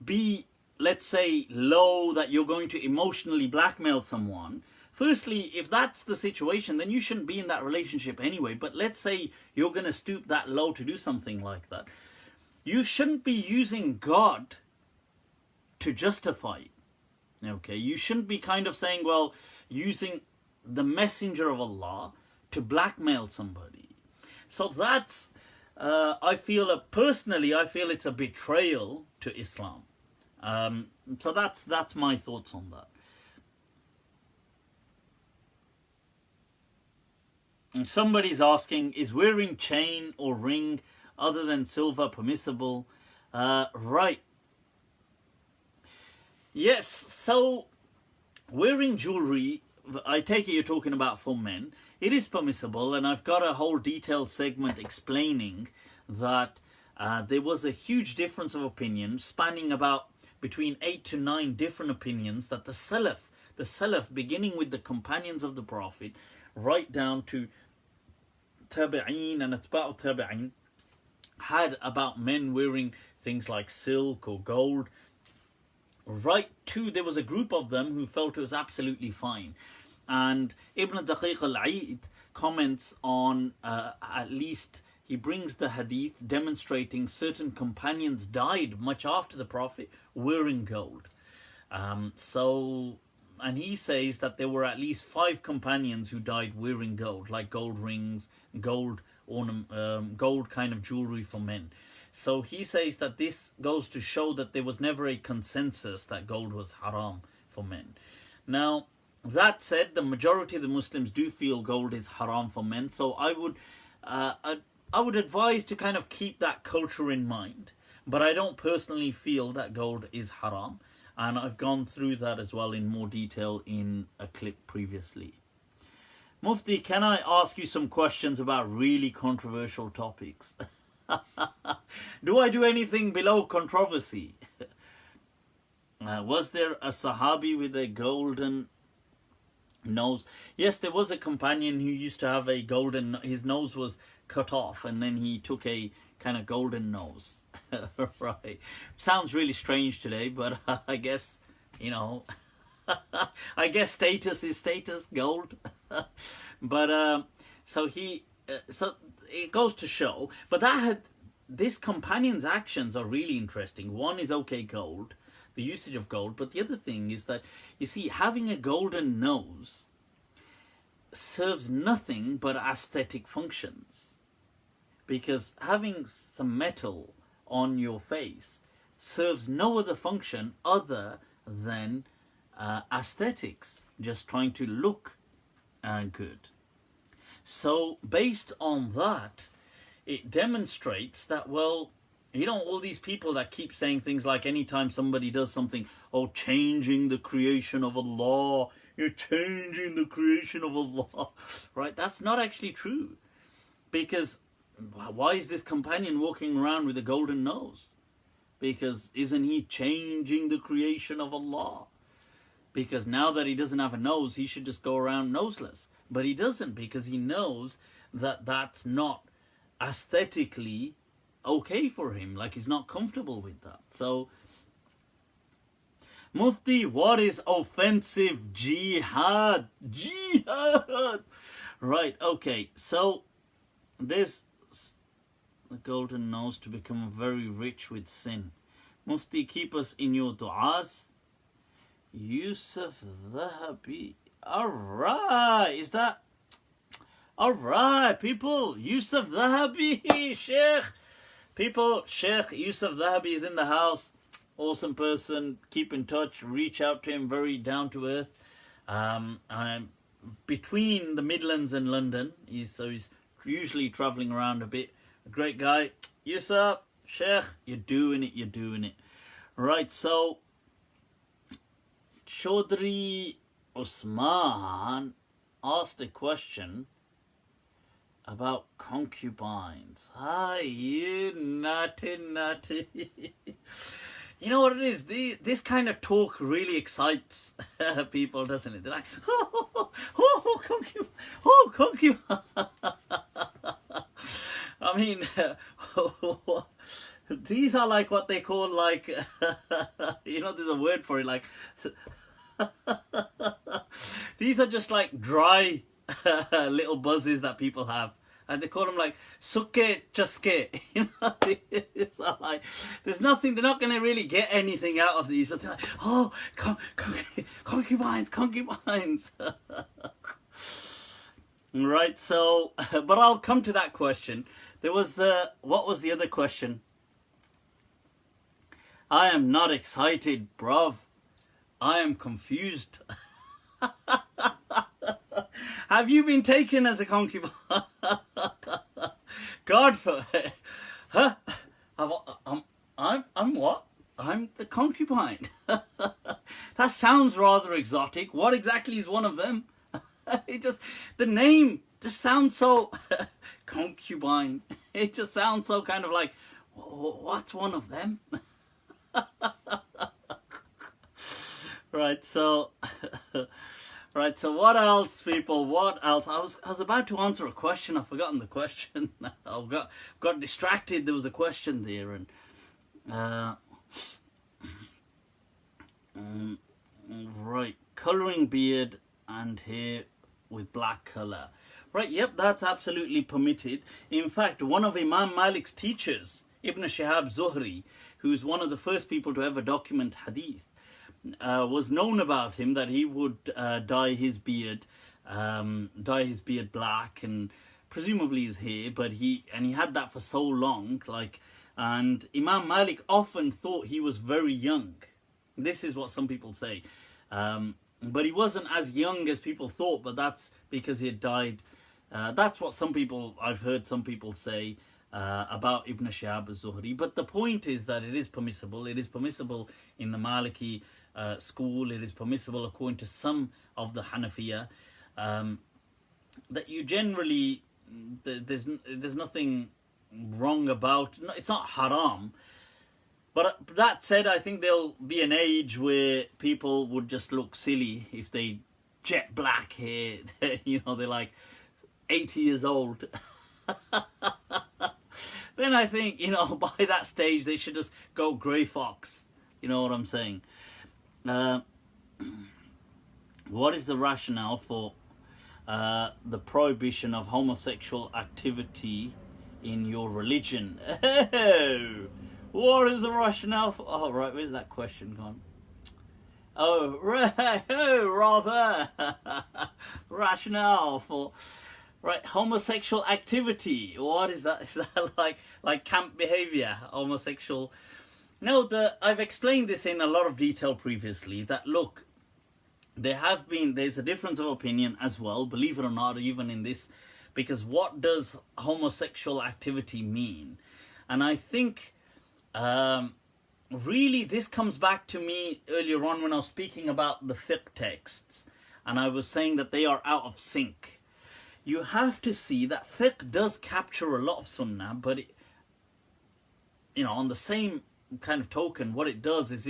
be, let's say, low, that you're going to emotionally blackmail someone, firstly, if that's the situation, then you shouldn't be in that relationship anyway. But let's say you're going to stoop that low to do something like that. You shouldn't be using God to justify it. Okay, you shouldn't be kind of saying, well, using the Messenger of Allah to blackmail somebody. So that's, personally, I feel it's a betrayal to Islam. So that's my thoughts on that. And somebody's asking, is wearing chain or ring other than silver permissible? Right. Yes, so wearing jewelry, I take it you're talking about for men. It is permissible, and I've got a whole detailed segment explaining that there was a huge difference of opinion, spanning about between 8 to 9 different opinions, that the Salaf, beginning with the companions of the Prophet, right down to Tabi'een and Atba'u Tabi'een, had about men wearing things like silk or gold. Right to, there was a group of them who felt it was absolutely fine. And Ibn Daqiq al-Eid comments on, at least he brings the hadith demonstrating certain companions died much after the Prophet wearing gold. And he says that there were at least 5 companions who died wearing gold, like gold rings, gold gold kind of jewelry for men. So he says that this goes to show that there was never a consensus that gold was haram for men. Now, that said, the majority of the Muslims do feel gold is haram for men. So I would advise to kind of keep that culture in mind. But I don't personally feel that gold is haram. And I've gone through that as well in more detail in a clip previously. Mufti, can I ask you some questions about really controversial topics? Do I do anything below controversy? Was there a Sahabi with a golden nose? Yes, there was a companion who used to have a golden, his nose was cut off and then he took a kind of golden nose. Right. Sounds really strange today, but I guess, I guess status is status, gold. But so it goes to show, but this companion's actions are really interesting. One is gold, the usage of gold, but the other thing is that, you see, having a golden nose serves nothing but aesthetic functions, because having some metal on your face serves no other function other than aesthetics, just trying to look good. So based on that, it demonstrates that, well, all these people that keep saying things like anytime somebody does something, changing the creation of Allah, you're changing the creation of Allah, right? That's not actually true. Because why is this companion walking around with a golden nose? Because isn't he changing the creation of Allah? Because now that he doesn't have a nose, he should just go around noseless. But he doesn't, because he knows that that's not aesthetically okay for him. Like, he's not comfortable with that. So, Mufti, what is offensive jihad? Jihad! Right, okay. So, there's the golden nose to become very rich with sin. Mufti, keep us in your du'as. Yusuf Dhahabi. Alright, is that... Alright, people. Yusuf Dhahabi, Sheikh. People, Sheikh Yusuf Dhahabi is in the house. Awesome person. Keep in touch. Reach out to him. Very down to earth. I'm between the Midlands and London. He's usually travelling around a bit. A great guy. Yusuf, Sheikh, you're doing it. Right, so Chaudhry Usman asked a question about concubines. Hi, you naughty. You know what it is? This kind of talk really excites people, doesn't it? They're like, concubine, concubine. I mean, these are like what they call like, there's a word for it, like, these are just like dry little buzzes that people have. And they call them like suke chaske. It's like, there's nothing, they're not going to really get anything out of these. But they're like, oh, concubines, concubines. Right, so, but I'll come to that question. There was, what was the other question? I am not excited, bruv. I am confused. Have you been taken as a concubine? God forbid. Huh? I'm what? I'm the concubine. That sounds rather exotic. What exactly is one of them? The name just sounds so concubine. It just sounds so kind of like, what's one of them? Right, so what else, people? What else? I was about to answer a question. I've forgotten the question. I got distracted. There was a question there, and right, colouring beard and hair with black colour. Right, yep, that's absolutely permitted. In fact, one of Imam Malik's teachers, Ibn Shihab Zuhri, who's one of the first people to ever document hadith, was known about him that he would dye his beard black, and presumably his hair, but he had that for so long, and Imam Malik often thought he was very young. This is what some people say, but he wasn't as young as people thought, but that's because he had died. That's what I've heard some people say about Ibn Shihab al-Zuhri. But the point is that it is permissible. It is permissible in the Maliki school. It is permissible according to some of the Hanafiya. That you generally, there's nothing wrong about. It's not haram. But that said, I think there'll be an age where people would just look silly if they jet black hair. They're like 80 years old. Then I think, by that stage they should just go grey fox. You know what I'm saying? What is the rationale for the prohibition of homosexual activity in your religion? What is the rationale for... Oh, right, where's that question gone? Oh, right, rather. Rationale for... Right, homosexual activity. What is that? Is that like camp behavior? Homosexual... No, I've explained this in a lot of detail previously, that look, there's a difference of opinion as well, believe it or not, even in this, because what does homosexual activity mean? And I think... really, this comes back to me earlier on when I was speaking about the fiqh texts, and I was saying that they are out of sync. You have to see that fiqh does capture a lot of sunnah, but on the same kind of token, what it does is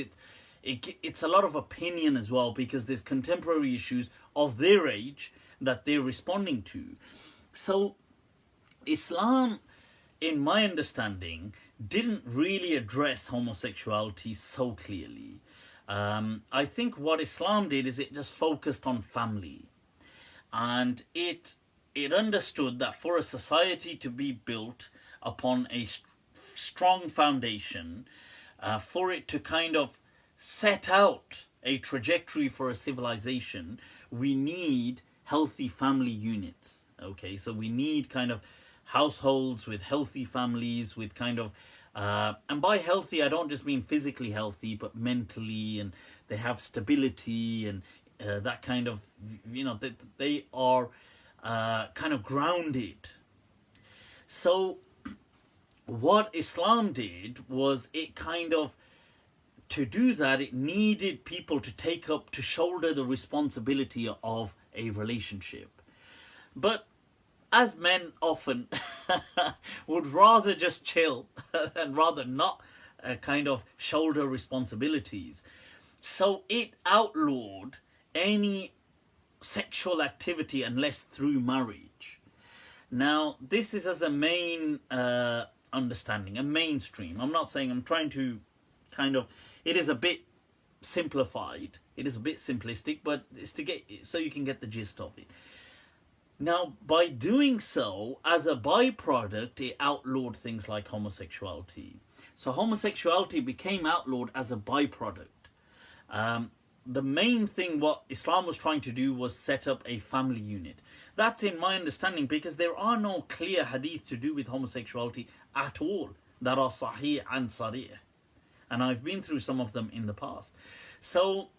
it's a lot of opinion as well, because there's contemporary issues of their age that they're responding to. So Islam, in my understanding, didn't really address homosexuality so clearly. I think what Islam did is it just focused on family, and it understood that for a society to be built upon a strong foundation, for it to kind of set out a trajectory for a civilization, we need healthy family units. Okay, so we need kind of households with healthy families, with kind of and by healthy I don't just mean physically healthy, but mentally, and they have stability, and that kind of, they are kind of grounded. So what Islam did was, it kind of, to do that, it needed people to shoulder the responsibility of a relationship. But as men often would rather just chill and rather not kind of shoulder responsibilities. So it outlawed any sexual activity unless through marriage. Now, this is as a main understanding, a mainstream. I'm not saying, I'm trying to kind of, it is a bit simplified, it is a bit simplistic, but it's to get, so you can get the gist of it. Now, by doing so, as a byproduct, it outlawed things like homosexuality. So homosexuality became outlawed as a byproduct. The main thing what Islam was trying to do was set up a family unit. That's in my understanding, because there are no clear hadith to do with homosexuality at all that are sahih and sarih. And I've been through some of them in the past. So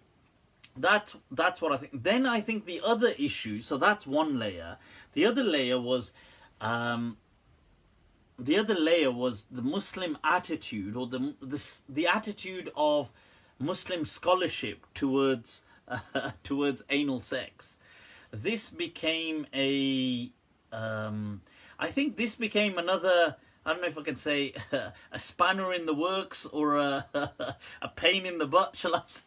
that's what I think. Then I think the other issue, so that's one layer. The other layer was the Muslim attitude, or the attitude of Muslim scholarship towards anal sex. This became I think this became another, I don't know if I can say a spanner in the works, or a pain in the butt, shall I say?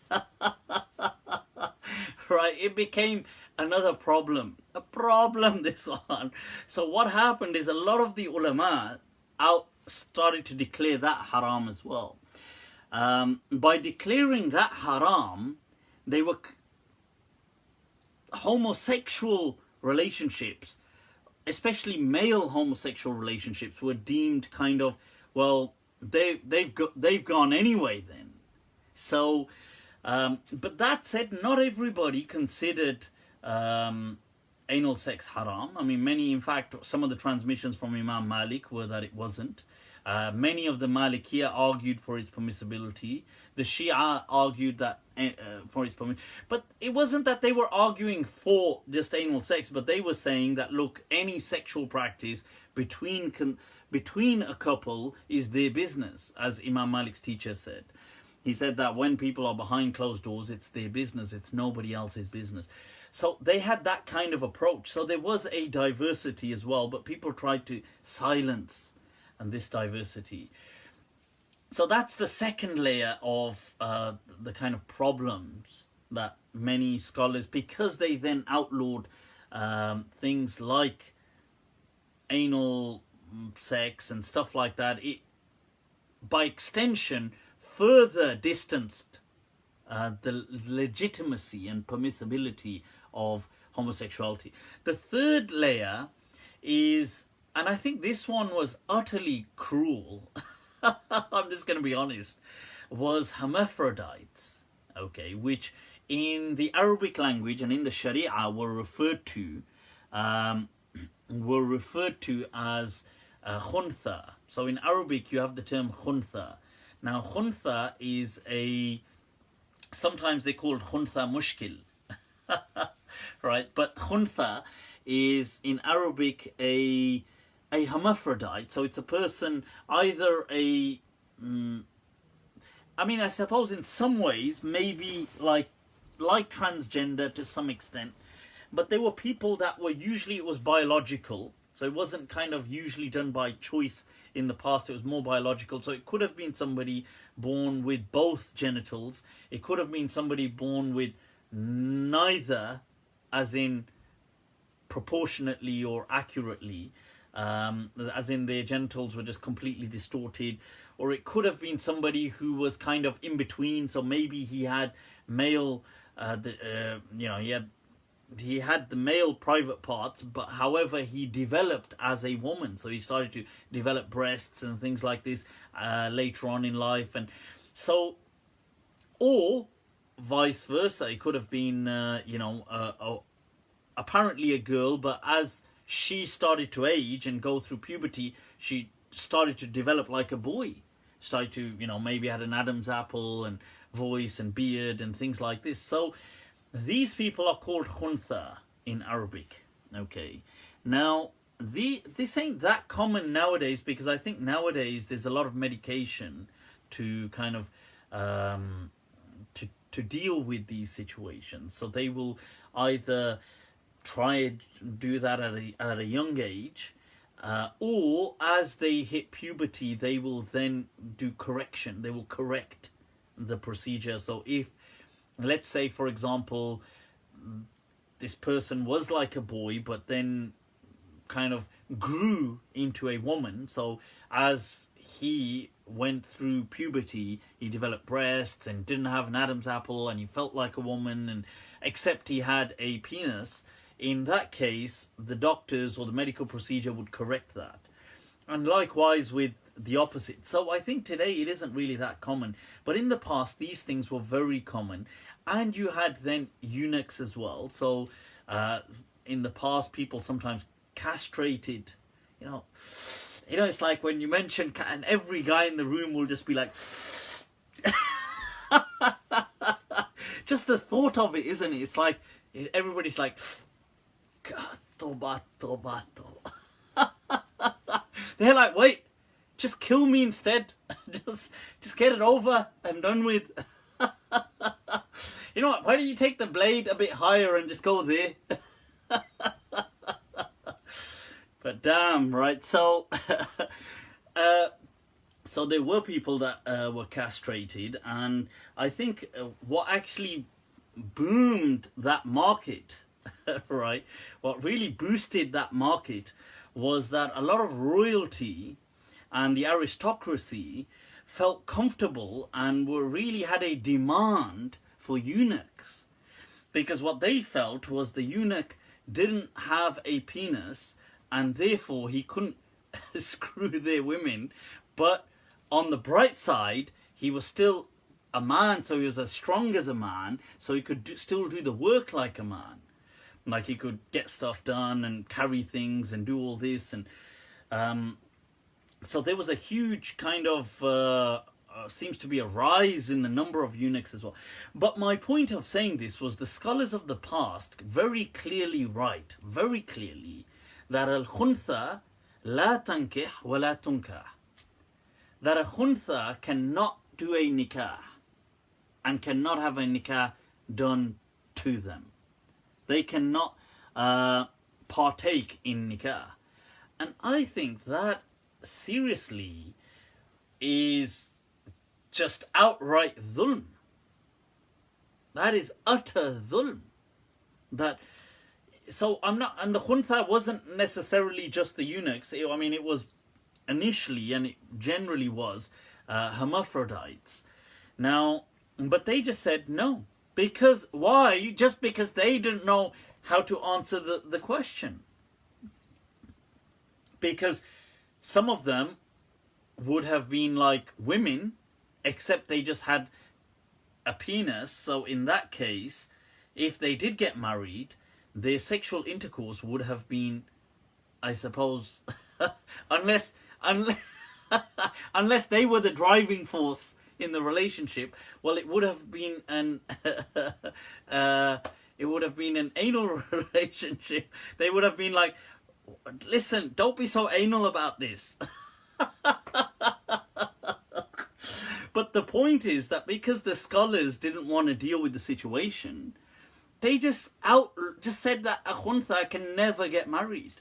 Right, it became another problem. A problem, this one. So what happened is a lot of the ulama started to declare that haram as well. By declaring that haram, they were homosexual relationships, especially male homosexual relationships, were deemed kind of, well, they've gone anyway then. So, but that said, not everybody considered anal sex haram. I mean, many, in fact, some of the transmissions from Imam Malik were that it wasn't. Many of the Malikiya argued for its permissibility. The Shia argued that for its permissibility. But it wasn't that they were arguing for just anal sex, but they were saying that, look, any sexual practice between a couple is their business, as Imam Malik's teacher said. He said that when people are behind closed doors, it's their business, it's nobody else's business. So they had that kind of approach. So there was a diversity as well, but people tried to silence this diversity. So that's the second layer of the kind of problems that many scholars, because they then outlawed things like anal sex and stuff like that, it by extension further distanced the legitimacy and permissibility of homosexuality. The third layer is, and I think this one was utterly cruel, I'm just going to be honest, was hermaphrodites, okay, which in the Arabic language and in the Sharia were referred to as khuntha. So in Arabic you have the term khuntha. Now khuntha is sometimes they call it khuntha mushkil, right? But khuntha is in Arabic a hermaphrodite. So it's a person, either I suppose in some ways maybe like transgender to some extent, but there were people that were usually, it was biological, so it wasn't kind of usually done by choice in the past, it was more biological. So it could have been somebody born with both genitals, it could have been somebody born with neither, as in proportionately or accurately, as in their genitals were just completely distorted, or it could have been somebody who was kind of in between. So maybe he had male, he had the male private parts, but however he developed as a woman, so he started to develop breasts and things like this later on in life, and so, or vice versa, it could have been apparently a girl, but as she started to age and go through puberty, she started to develop like a boy, started to, maybe had an Adam's apple and voice and beard and things like this. So these people are called khuntha in Arabic. Okay, now this ain't that common nowadays, because I think nowadays there's a lot of medication to kind of to deal with these situations. So they will either try to do that at a young age, or as they hit puberty, they will then do correction. They will correct the procedure. So if, let's say, for example, this person was like a boy, but then kind of grew into a woman. So as he went through puberty, he developed breasts and didn't have an Adam's apple, and he felt like a woman, and except he had a penis. In that case, the doctors or the medical procedure would correct that. And likewise with the opposite. So I think today it isn't really that common. But in the past, these things were very common. And you had then eunuchs as well. So in the past, people sometimes castrated, you know, it's like when you mention and every guy in the room will just be like, just the thought of it, isn't it? It's like, everybody's like, God, toba, toba, toba. They're like, wait, just kill me instead. just get it over and done with. You know what? Why don't you take the blade a bit higher and just go there? But damn, right? So, so there were people that were castrated, and I think what actually boomed that market, right? What really boosted that market was that a lot of royalty and the aristocracy felt comfortable and were really had a demand for eunuchs, because what they felt was the eunuch didn't have a penis and therefore he couldn't screw their women, but on the bright side he was still a man, so he was as strong as a man, so he could still do the work like a man. Like he could get stuff done and carry things and do all this. And so there was a huge kind of, seems to be a rise in the number of eunuchs as well. But my point of saying this was the scholars of the past very clearly write, very clearly, that al-khuntha la tankih wa la tunkah. That a khuntha cannot do a nikah and cannot have a nikah done to them. They cannot partake in nikah. And I think that seriously is just outright dhulm. That is utter dhulm. So I'm not, and the khuntha wasn't necessarily just the eunuchs. I mean, it was initially, and it generally was, hermaphrodites. Now, but they just said no. Because, why? Just because they didn't know how to answer the question. Because some of them would have been like women, except they just had a penis. So in that case, if they did get married, their sexual intercourse would have been, I suppose, unless they were the driving force in the relationship, well, it would have been an anal relationship. They would have been like, listen, don't be so anal about this. But the point is that because the scholars didn't want to deal with the situation, they just said that a khuntha can never get married.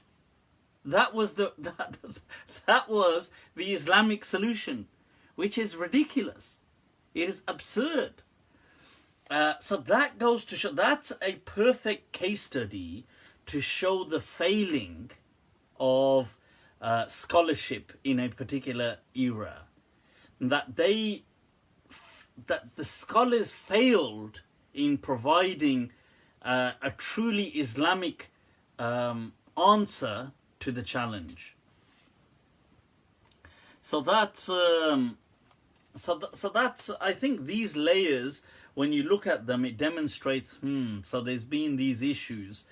That was that was the Islamic solution, which is ridiculous. It is absurd. So that goes to show, that's a perfect case study to show the failing of scholarship in a particular era. That the scholars failed in providing a truly Islamic answer to the challenge. So that's that's I think these layers, when you look at them, it demonstrates so there's been these issues.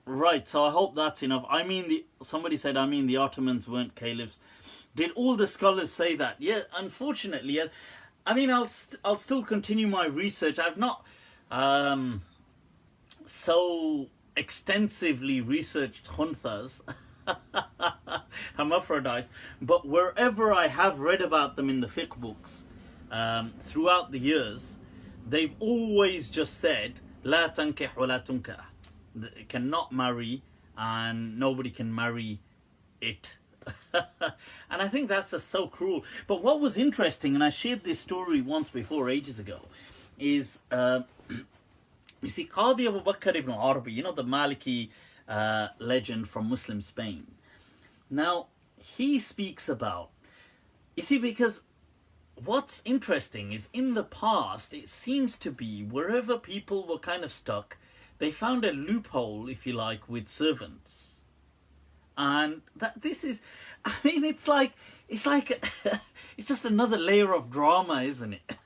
Right, so I hope that's enough. I mean, somebody said, the Ottomans weren't caliphs. Did all the scholars say that? Yeah, unfortunately. Yeah. I mean, I'll still continue my research. I've not so extensively researched khunthas, hermaphrodites, but wherever I have read about them in the fiqh books throughout the years, they've always just said, La tankih wa la tunkah. Cannot marry and nobody can marry it. And I think that's just so cruel. But what was interesting, and I shared this story once before, ages ago, is you see, Qadi Abu Bakr ibn Arabi, you know, the Maliki legend from Muslim Spain. Now, he speaks about, you see, because what's interesting is in the past, it seems to be wherever people were kind of stuck, they found a loophole, if you like, with servants. And this is, I mean, it's like it's just another layer of drama, isn't it?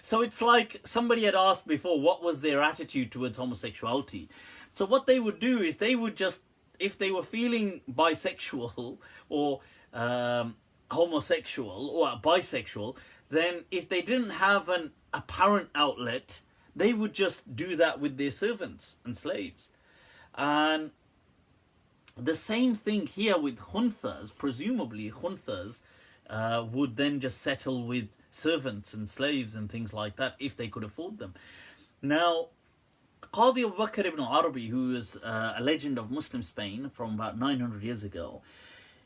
So it's like somebody had asked before, what was their attitude towards homosexuality? So what they would do is they would just, if they were feeling bisexual or homosexual or bisexual, then if they didn't have an apparent outlet, they would just do that with their servants and slaves. And the same thing here with khuntha's. Presumably khuntha's would then just settle with servants and slaves and things like that if they could afford them. Now, Qadi Abu Bakr ibn Arabi, who is a legend of Muslim Spain from about 900 years ago,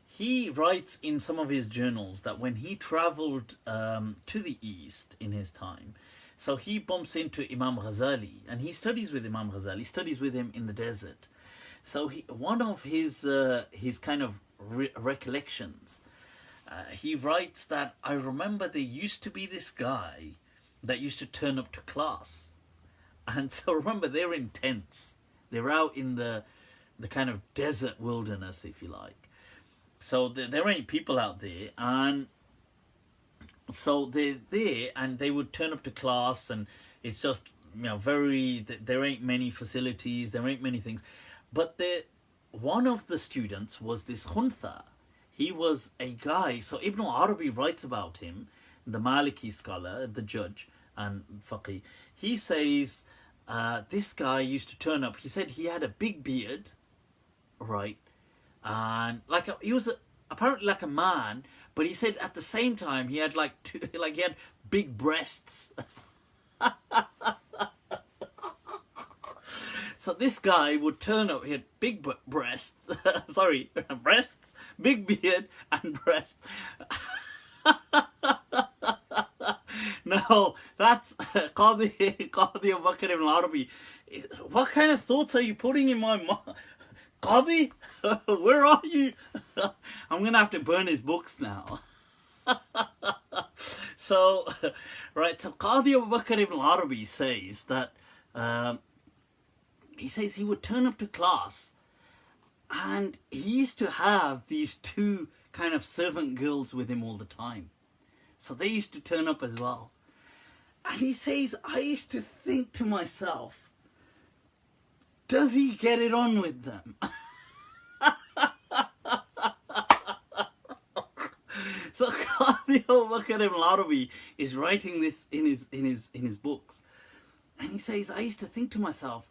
he writes in some of his journals that when he travelled to the East in his time, so he bumps into Imam Ghazali, and he studies with Imam Ghazali, studies with him in the desert. So one of his kind of recollections, he writes that, I remember there used to be this guy that used to turn up to class. And so remember, they're in tents. They're out in the kind of desert wilderness, if you like. So there ain't people out there. And so they're there and they would turn up to class, and it's just, you know, there ain't many facilities, there ain't many things. But one of the students was this khuntha. He was a guy. So Ibn Arabi writes about him, the Maliki scholar, the judge and faqih. He says this guy used to turn up. He said he had a big beard, right, and he was apparently like a man. But he said at the same time he had he had big breasts. So this guy would turn up, he had big breasts, breasts, big beard and breasts. No, that's Qadi Abu Bakr ibn Arabi. What kind of thoughts are you putting in my mind? Qadi, where are you? I'm going to have to burn his books now. So Qadi Abu Bakr ibn Arabi says that, he says he would turn up to class and he used to have these two kind of servant girls with him all the time. So they used to turn up as well. And he says, I used to think to myself, does he get it on with them? So Qadi Abu Bakr ibn Arabi is writing this in his books. And he says, I used to think to myself,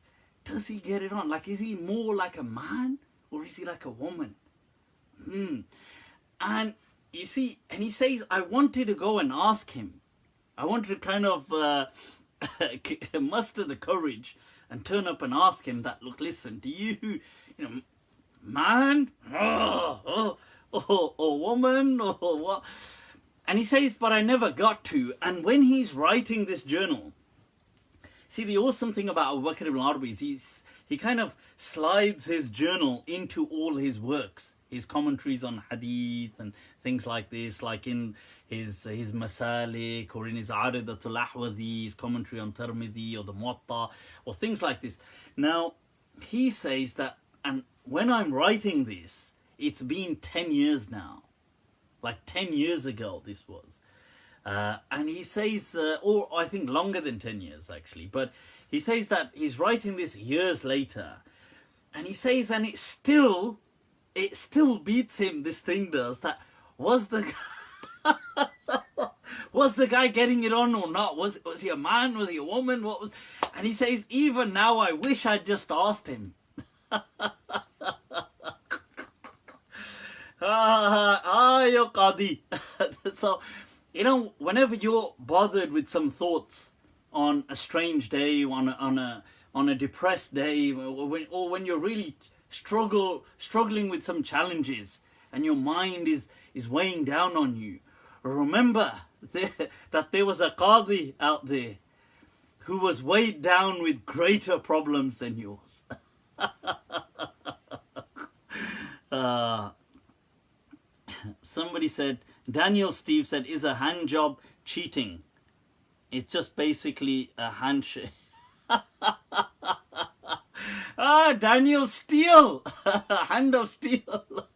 does he get it on? Like, is he more like a man or is he like a woman? And you see, and he says, I wanted to go and ask him. I wanted to kind of muster the courage and turn up and ask him that, look, listen, do you man? Or woman? Or what? And he says, but I never got to. And when he's writing this journal, see, the awesome thing about Abu Bakr ibn Arabi is he kind of slides his journal into all his works, his commentaries on hadith and things like this, like in his Masalik or in his Aridatul Ahwadi, his commentary on Tirmidhi or the Muwatta or things like this. Now, he says that, and when I'm writing this, it's been 10 years now. Like 10 years ago this was. And he says, or I think longer than 10 years actually, but he says that he's writing this years later, and he says, and it still beats him, this thing does, that was the guy getting it on or not? Was he a man? Was he a woman? What was? And he says, even now I wish I'd just asked him. Yo Qadi. So, whenever you're bothered with some thoughts on a strange day, on on a depressed day, or when you're really struggling with some challenges and your mind is weighing down on you, remember that there was a qadi out there who was weighed down with greater problems than yours. Somebody said, Daniel Steve said, is a hand job cheating? It's just basically a handshake. Daniel Steel, hand of steel.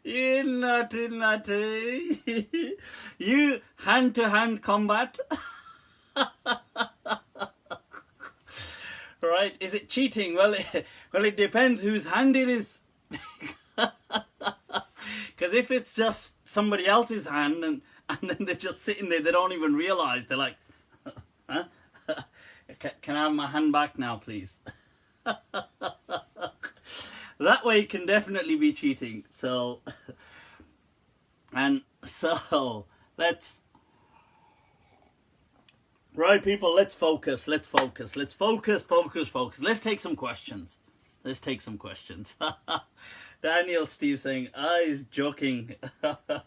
You nutty. You hand-to-hand combat. Right? Is it cheating? Well, it depends whose hand it is. Because if it's just somebody else's hand and then they're just sitting there, they don't even realize. They're like, huh? Can I have my hand back now, please? That way it can definitely be cheating. So, let's... Right, people, let's focus. Let's focus. Let's take some questions. Daniel Steve saying, he's joking. That...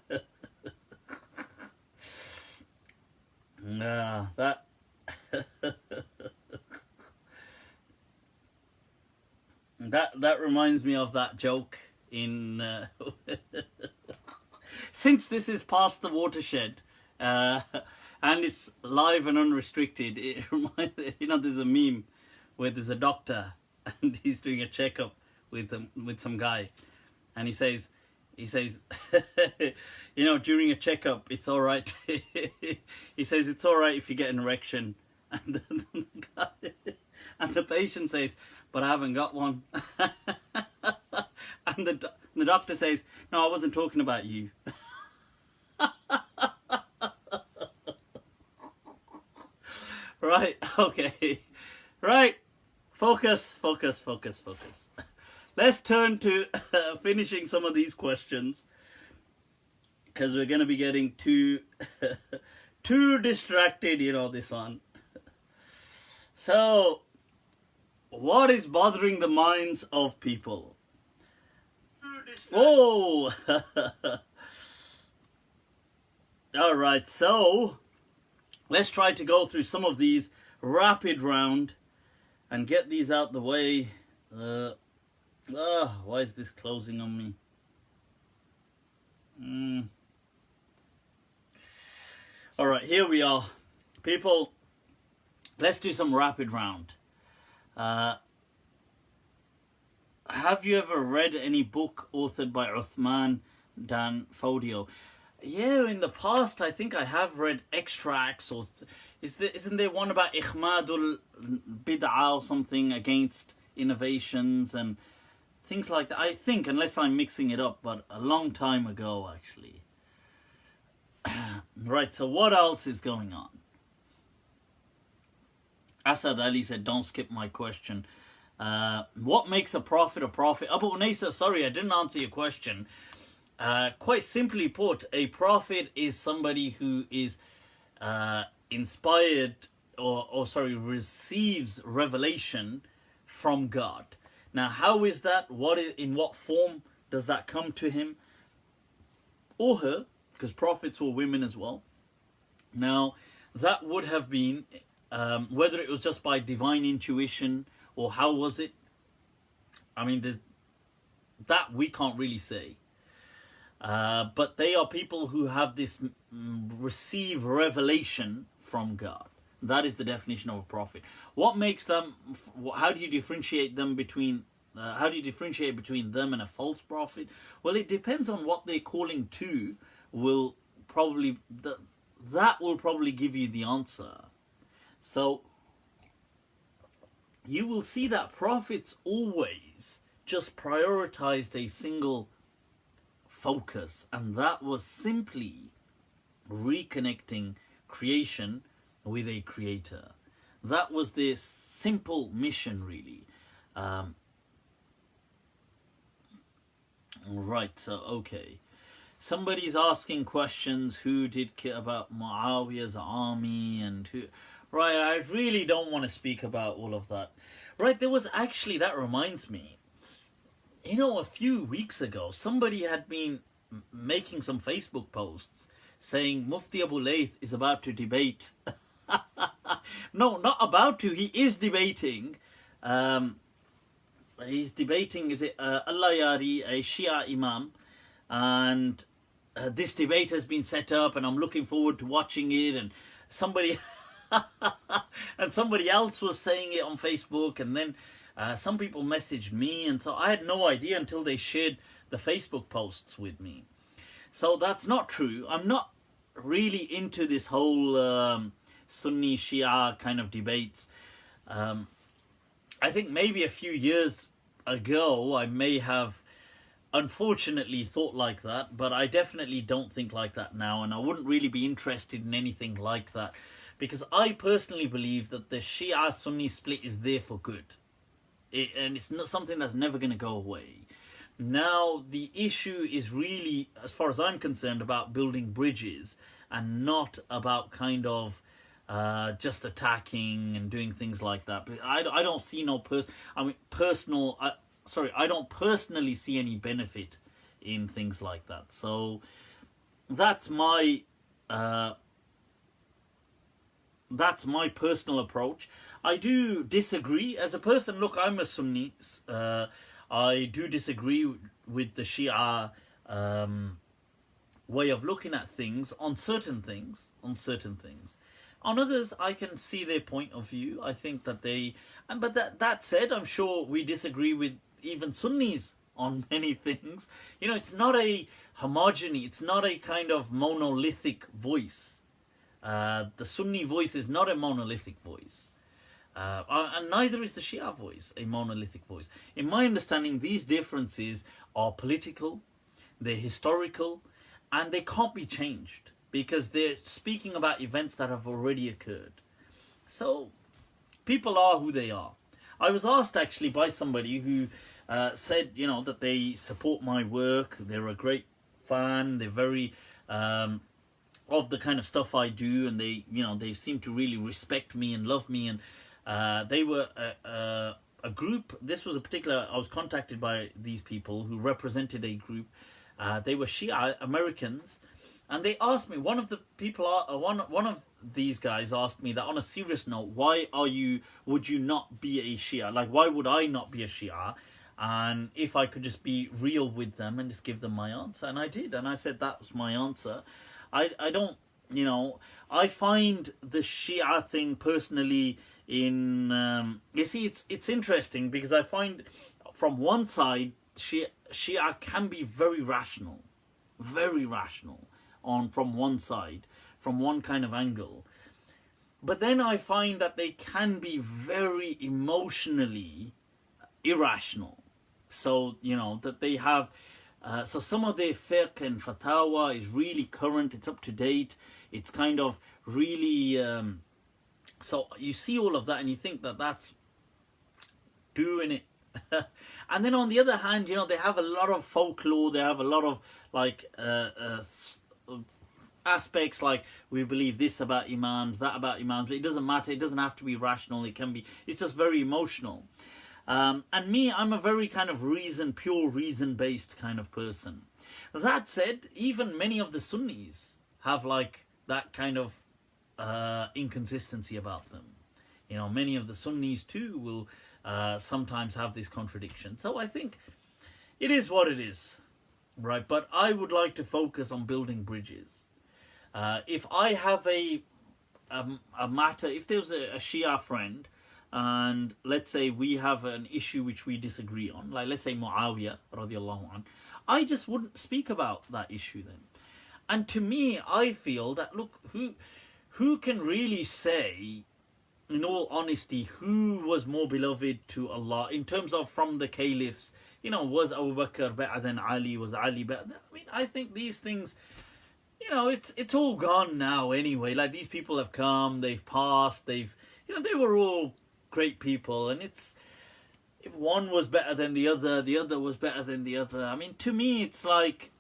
that reminds me of that joke in... Since this is past the watershed, and it's live and unrestricted, it reminds... there's a meme where there's a doctor and he's doing a checkup with some guy, and he says, during a checkup, it's all right. He says, it's all right if you get an erection, and the patient says, but I haven't got one. And the doctor says, no, I wasn't talking about you. Right, okay. Right, focus. Let's turn to finishing some of these questions, because we're going to be getting too distracted, this one. So, what is bothering the minds of people? Oh! Alright, so let's try to go through some of these rapid round and get these out the way. Why is this closing on me? Alright, here we are. People, let's do some rapid round. Have you ever read any book authored by Uthman Dan Fodio? Yeah, in the past I think I have read extracts, or isn't there one about Ikhmadul Bid'ah or something, against innovations and things like that? I think, unless I'm mixing it up, but a long time ago actually. Right, so what else is going on? Asad Ali said, don't skip my question. What makes a prophet a prophet? Abu Unaysa, sorry, I didn't answer your question. Quite simply put, a prophet is somebody who is inspired or receives revelation from God. Now, how is that? In what form does that come to him or her? Because prophets were women as well. Now, that would have been, whether it was just by divine intuition or how was it? I mean, that we can't really say. But they are people who have this receive revelation from God. That is the definition of a prophet. What makes them? How do you differentiate them between? How do you differentiate between them and a false prophet? Well, it depends on what they're calling to. That will probably give you the answer. So you will see that prophets always just prioritized a single focus, and that was simply reconnecting creation with a creator. That was their simple mission, really. Right, so okay. Somebody's asking questions, who did about Muawiyah's army and who... Right, I really don't want to speak about all of that. Right, there was actually, that reminds me, you know, a few weeks ago, somebody had been making some Facebook posts saying Mufti Abu Layth is about to debate. No, not about to, he is debating. He's debating, is it Allah Yari, a Shia Imam, and this debate has been set up and I'm looking forward to watching it, and somebody and somebody else was saying it on Facebook, and then some people messaged me, and so I had no idea until they shared the Facebook posts with me. So that's not true. I'm not really into this whole Sunni Shia kind of debates. I think maybe a few years ago I may have unfortunately thought like that, but I definitely don't think like that now, and I wouldn't really be interested in anything like that, because I personally believe that the Shia Sunni split is there for good, and it's not something that's never going to go away. Now the issue is really, as far as I'm concerned, about building bridges and not about kind of just attacking and doing things like that. But I don't see no personal. I don't personally see any benefit in things like that. So that's my personal approach. I do disagree as a person. Look, I'm a Sunni. I do disagree with the Shia way of looking at things on certain things. On others, I can see their point of view. I think that but that said, I'm sure we disagree with even Sunnis on many things. You know, it's not a homogeny, it's not a kind of monolithic voice. The Sunni voice is not a monolithic voice. And neither is the Shia voice a monolithic voice. In my understanding, these differences are political, they're historical, and they can't be changed, because they're speaking about events that have already occurred. So people are who they are. I was asked actually by somebody who said, you know, that they support my work, they're a great fan, they're very of the kind of stuff I do, and they, you know, they seem to really respect me and love me, and they were a group. This was a particular, I was contacted by these people who represented a group. They were Shia Americans, and they asked me, one of the people, one of these guys asked me that on a serious note, would you not be a Shia? Like, why would I not be a Shia? And if I could just be real with them and just give them my answer. And I did, and I said that was my answer. I don't, you know, I find the Shia thing personally in, you see, it's interesting, because I find from one side, Shia can be very rational from one side, from one kind of angle. But then I find that they can be very emotionally irrational. So, you know, that they have, so some of their fiqh and fatawa is really current, it's up to date, it's kind of really, so you see all of that and you think that that's doing it. And then on the other hand, you know, they have a lot of folklore, they have a lot of like aspects, like we believe this about imams, that about imams. It doesn't matter, it doesn't have to be rational, it can be, it's just very emotional. And me, I'm a very kind of pure reason-based kind of person. That said, even many of the Sunnis have like that kind of inconsistency about them. You know, many of the Sunnis too will sometimes have this contradiction. So I think it is what it is, right? But I would like to focus on building bridges. If I have a matter, if there's a Shia friend, and let's say we have an issue which we disagree on, like let's say Muawiyah radiallahu anh, I just wouldn't speak about that issue then. And to me, I feel that, look, who can really say, in all honesty, who was more beloved to Allah in terms of from the caliphs? You know, was Abu Bakr better than Ali? Was Ali better? I mean, I think these things, you know, it's all gone now anyway. Like, these people have come, they've passed, you know, they were all great people, and it's, if one was better than the other was better than the other. I mean, to me, it's like,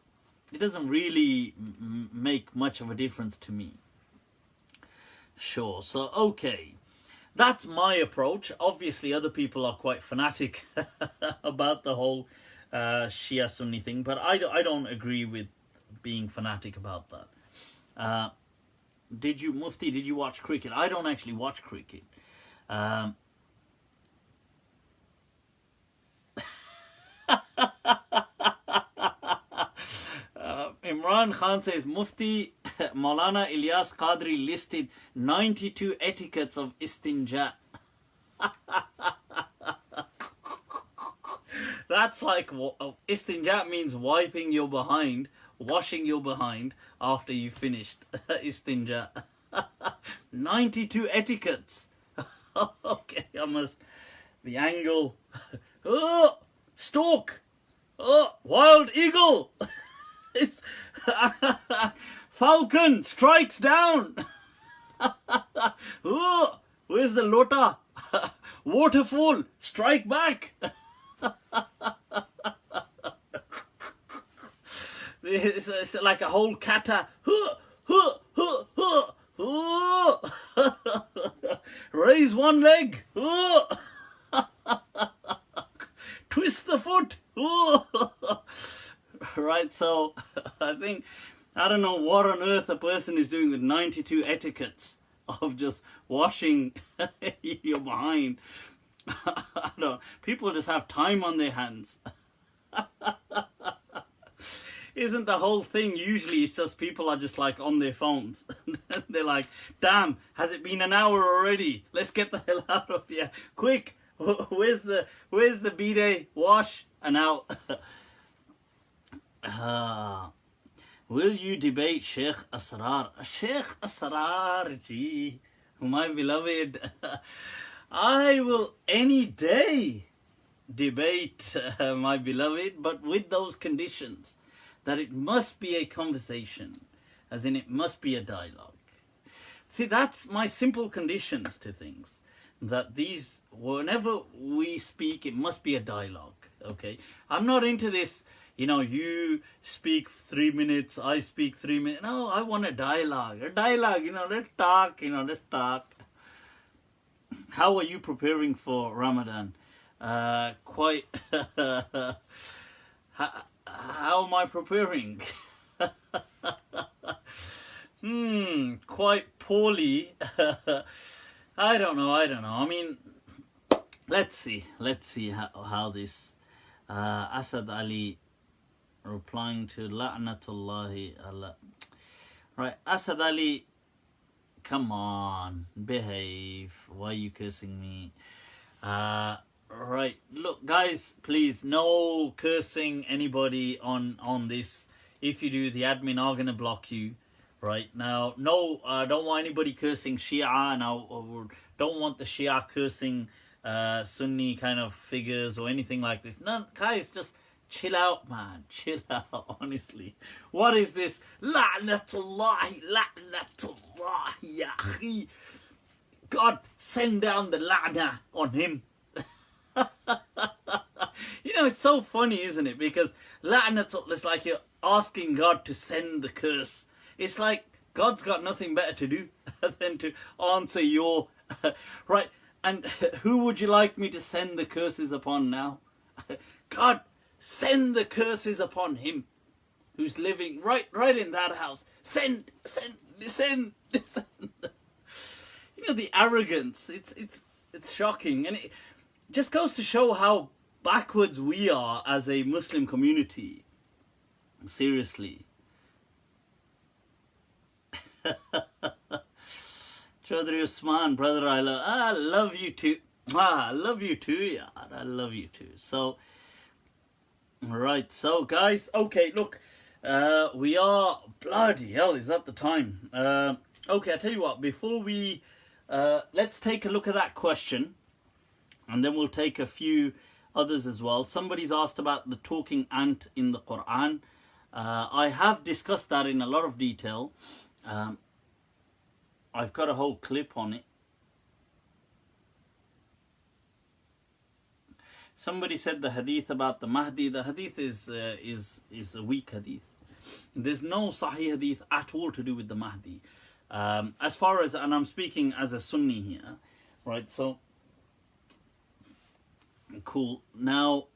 it doesn't really make much of a difference to me. Sure. So, okay. That's my approach. Obviously, other people are quite fanatic about the whole Shia Sunni thing, but I don't agree with being fanatic about that. Mufti, did you watch cricket? I don't actually watch cricket. Imran Khan says, Mufti Maulana Ilyas Qadri listed 92 etiquettes of istinja. That's like, istinja means wiping your behind, washing your behind after you finished istinja. 92 etiquettes. Okay, I must, the angle. Oh, stork. Oh, wild eagle. It's falcon strikes down. Oh, where's the lota? Waterfall, strike back. It's like a whole kata. Raise one leg. Twist the foot. Right, so I don't know what on earth a person is doing with 92 etiquettes of just washing your behind. I don't, people just have time on their hands. Isn't the whole thing usually it's just people are just like on their phones? They're like, damn, has it been an hour already? Let's get the hell out of here. Quick, where's the bidet? Wash and out. Will you debate Sheikh Asrar? Sheikh Asrar, gee, my beloved. I will any day debate my beloved, but with those conditions. That it must be a conversation, as in it must be a dialogue. See, that's my simple conditions to things. That these, whenever we speak, it must be a dialogue, okay? I'm not into this, you know, you speak 3 minutes, I speak 3 minutes. No, I want a dialogue. A dialogue, you know, let's talk, let's talk. How are you preparing for Ramadan? Quite... How am I preparing? Quite poorly. I don't know. I mean, let's see how this Asad Ali replying to La'natullahi Allah. Right, Asad Ali, come on, behave. Why are you cursing me? Right, look guys, please, no cursing anybody on this. If you do, the admin are going to block you. Right, now, no, I don't want anybody cursing Shia, and I don't want the Shia cursing Sunni kind of figures or anything like this. No, guys, just chill out, man, chill out, honestly. What is this? La'natullahi, ya akhi. God, send down the la'na on him. You know, it's so funny, isn't it? Because la'natullah is like you're asking God to send the curse. It's like God's got nothing better to do than to answer your... Right, and who would you like me to send the curses upon now? God, send the curses upon him who's living right in that house. Send. You know, the arrogance, it's shocking. And it just goes to show how backwards we are as a Muslim community. Seriously. Chaudhry Usman, brother, I love you too. I love you too, yeah. I love you too. So, right, so guys, okay, look, we are, bloody hell, is that the time? Okay, I tell you what, before we, let's take a look at that question. And then we'll take a few others as well. Somebody's asked about the talking ant in the Quran. I have discussed that in a lot of detail. I've got a whole clip on it. Somebody said the hadith about the Mahdi. The hadith is a weak hadith. There's no Sahih hadith at all to do with the Mahdi. As far as, and I'm speaking as a Sunni here, right? So, cool. Now,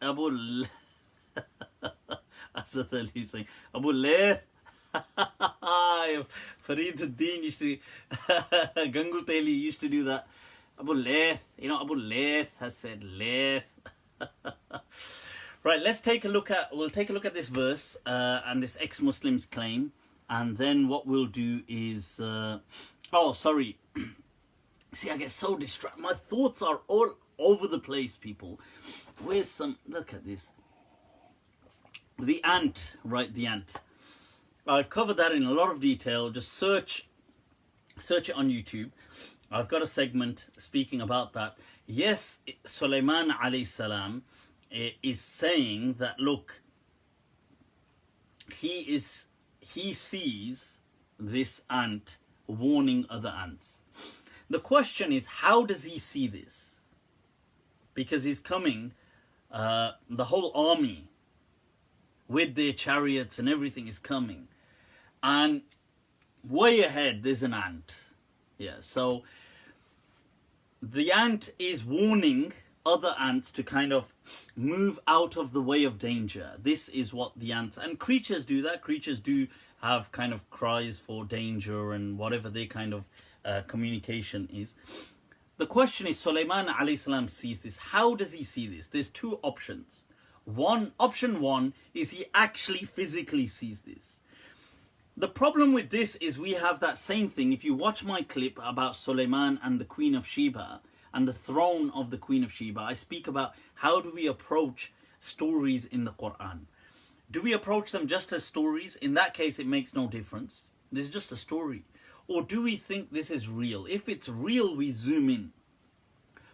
Abu Asad Ali saying, Abu Layth, Fariduddin used to, Gangu Teli used to do that. Abu Layth, Abu Layth has said Layth. Right, we'll take a look at this verse and this ex-Muslim's claim, and then what we'll do is, see, I get so distracted. My thoughts are all over the place, people. Look at this. The ant, right, the ant. I've covered that in a lot of detail. Just search it on YouTube. I've got a segment speaking about that. Yes, Sulaiman alayhi salam is saying that, look, he sees this ant warning other ants. The question is, how does he see this? Because he's coming, the whole army with their chariots and everything is coming. And way ahead, there's an ant. Yeah, so the ant is warning other ants to kind of move out of the way of danger. This is what the ants, and creatures do that. Creatures do have kind of cries for danger and whatever their kind of communication is. The question is, Sulaiman alayhi salam sees this. How does he see this? There's two options. Option one is he actually physically sees this. The problem with this is we have that same thing. If you watch my clip about Sulaiman and the Queen of Sheba and the throne of the Queen of Sheba, I speak about how do we approach stories in the Quran. Do we approach them just as stories? In that case, it makes no difference. This is just a story. Or do we think this is real? If it's real, we zoom in.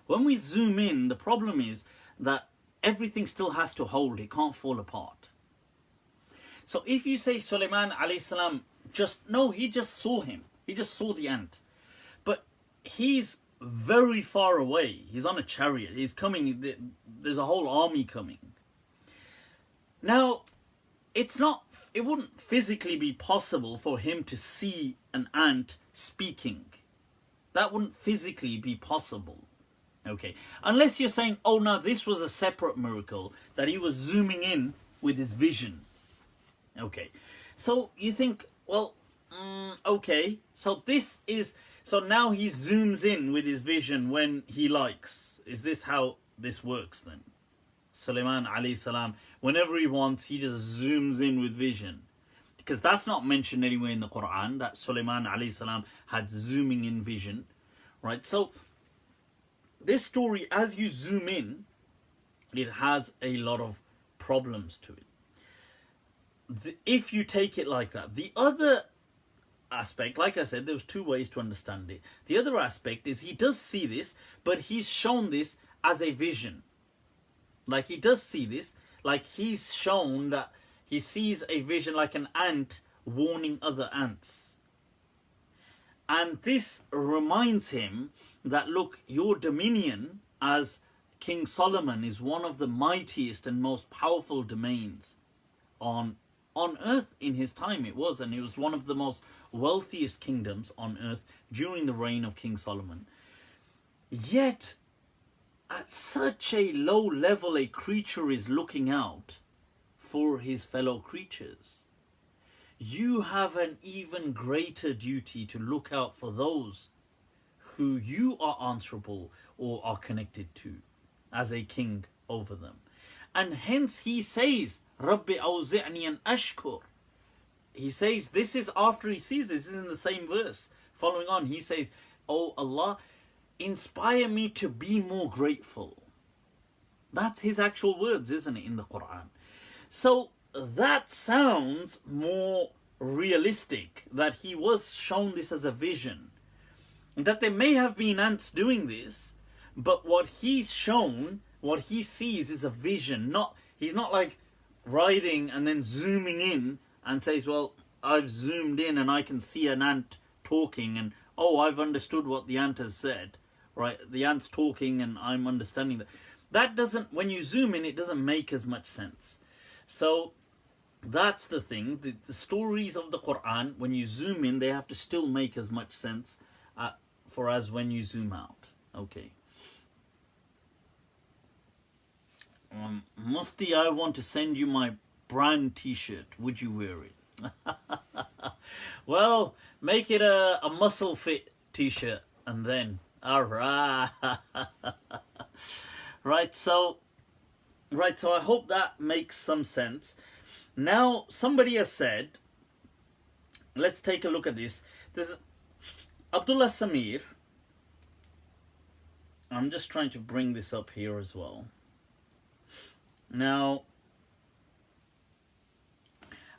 When we zoom in, the problem is that everything still has to hold. It can't fall apart. So if you say Sulaiman alayhi salam, he just saw him. He just saw the ant. But he's very far away. He's on a chariot. He's coming. There's a whole army coming. Now, it wouldn't physically be possible for him to see an ant speaking. That wouldn't physically be possible. Okay. Unless you're saying, oh no, this was a separate miracle, that he was zooming in with his vision. Okay. So you think, well, okay. So now he zooms in with his vision when he likes. Is this how this works then? Sulaiman alayhi salam, whenever he wants, he just zooms in with vision. Because that's not mentioned anywhere in the Quran, that Sulaiman alayhi salam had zooming in vision. Right? So this story, as you zoom in, it has a lot of problems to it. If you take it like that. The other aspect, like I said, there's two ways to understand it. The other aspect is he does see this, but he's shown this as a vision. Like he does see this, like he's shown that he sees a vision like an ant warning other ants. And this reminds him that, look, your dominion as King Solomon is one of the mightiest and most powerful domains on earth in his time. It was one of the most wealthiest kingdoms on earth during the reign of King Solomon. Yet, at such a low level, a creature is looking out for his fellow creatures. You have an even greater duty to look out for those who you are answerable or are connected to as a king over them. And hence he says, Rabbi awzi'ni an ashkur. He says, this is after he sees this is in the same verse. Following on, he says, oh Allah, inspire me to be more grateful. That's his actual words, isn't it, in the Quran? So that sounds more realistic, that he was shown this as a vision. That there may have been ants doing this, but what he's shown, what he sees is a vision. He's not like riding and then zooming in and says, well, I've zoomed in and I can see an ant talking and, oh, I've understood what the ant has said. Right? The ant's talking and I'm understanding that. That doesn't, when you zoom in, it doesn't make as much sense. So That's the thing. The stories of the Quran, when you zoom in, they have to still make as much sense for us when you zoom out. Okay. Mufti, I want to send you my brand t-shirt. Would you wear it? Well, make it a muscle fit t-shirt and then. Alright. Right, so I hope that makes some sense. Now, somebody has said, let's take a look at this. There's Abdullah Samir. I'm just trying to bring this up here as well. Now,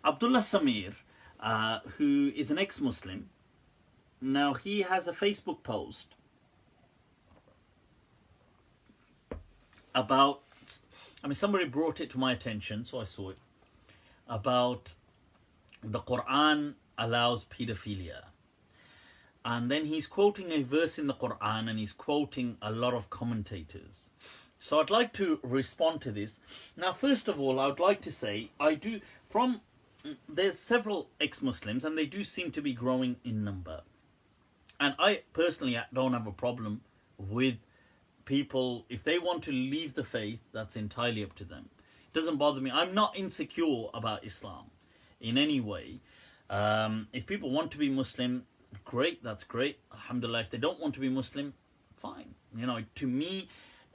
Abdullah Samir, who is an ex-Muslim, now he has a Facebook post about, somebody brought it to my attention, so I saw it, about the Quran allows pedophilia. And then he's quoting a verse in the Quran and he's quoting a lot of commentators. So I'd like to respond to this. Now, first of all, I would like to say, there's several ex-Muslims and they do seem to be growing in number. And I personally don't have a problem with people, if they want to leave the faith, that's entirely up to them. It doesn't bother me. I'm not insecure about Islam in any way. If people want to be Muslim, great, that's great. Alhamdulillah. If they don't want to be Muslim, fine. To me,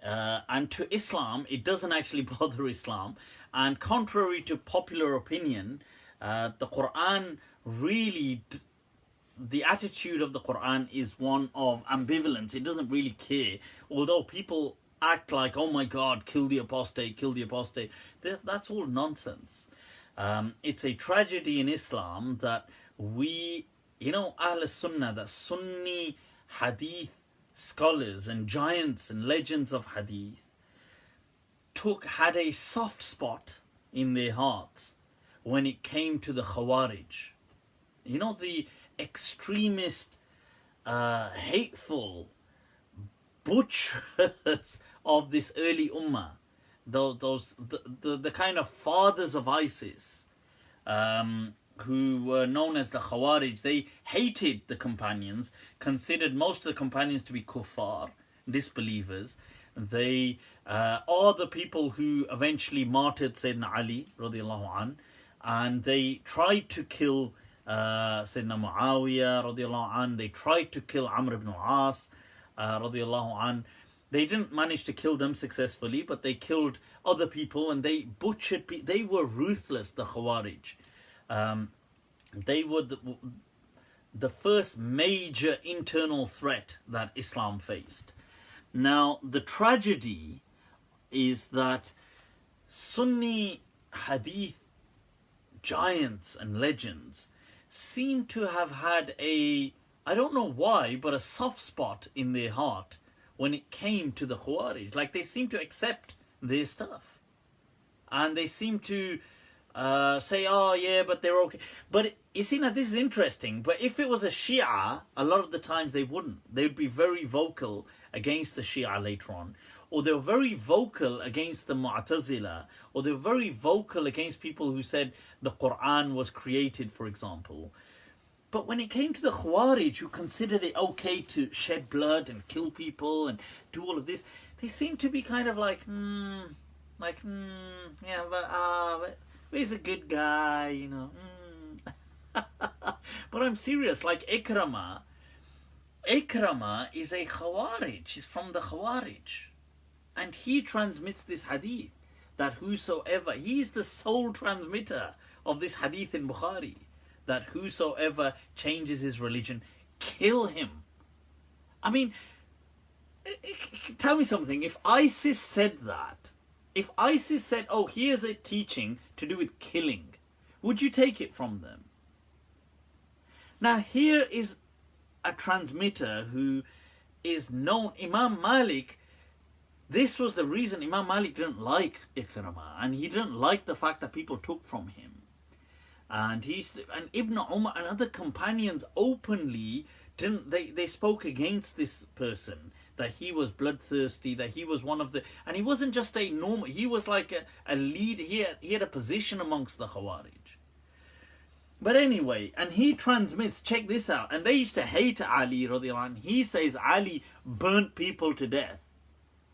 and to Islam, it doesn't actually bother Islam. And contrary to popular opinion, the Quran really, the attitude of the Quran is one of ambivalence. It doesn't really care. Although people act like, oh my God, kill the apostate, kill the apostate. That's all nonsense. It's a tragedy in Islam that Ahl Sunnah, the Sunni Hadith scholars and giants and legends of Hadith had a soft spot in their hearts when it came to the Khawarij. The extremist, hateful butchers of this early ummah, the kind of fathers of ISIS, who were known as the Khawarij. They hated the companions, considered most of the companions to be kuffar, disbelievers. They are the people who eventually martyred Sayyidina Ali radiallahu an, and they tried to kill Sayyidina Muawiyah radiallahu an. They tried to kill Amr ibn al-As radiallahu an. They didn't manage to kill them successfully, but they killed other people and they butchered people. They were ruthless, the Khawarij. They were the first major internal threat that Islam faced. Now, the tragedy is that Sunni Hadith giants and legends seem to have had I don't know why, but a soft spot in their heart when it came to the Khawarij. Like, they seem to accept their stuff. And they seem to say, oh yeah, but they're okay. But you see, now this is interesting. But if it was a Shia, a lot of the times they wouldn't. They would be very vocal against the Shia later on. Or they were very vocal against the Mu'tazila. Or they were very vocal against people who said the Quran was created, for example. But when it came to the Khawarij, who considered it okay to shed blood and kill people and do all of this, they seem to be kind of like, yeah, but he's a good guy, But I'm serious, like Ikramah is a Khawarij, he's from the Khawarij. And he transmits this hadith, that whosoever, he's the sole transmitter of this hadith in Bukhari, that whosoever changes his religion, kill him. I mean, tell me something, if ISIS said that, if ISIS said, oh, here's a teaching to do with killing, would you take it from them? Now, here is a transmitter who is known, Imam Malik. This was the reason Imam Malik didn't like Ikramah, and he didn't like the fact that people took from him. And Ibn Umar and other companions openly they spoke against this person, that he was bloodthirsty, that he was one of the, and he wasn't just a normal, he was like a lead, he had a position amongst the Khawarij. But anyway, and he transmits, check this out, and they used to hate Ali radiallahu anhu. He says Ali burnt people to death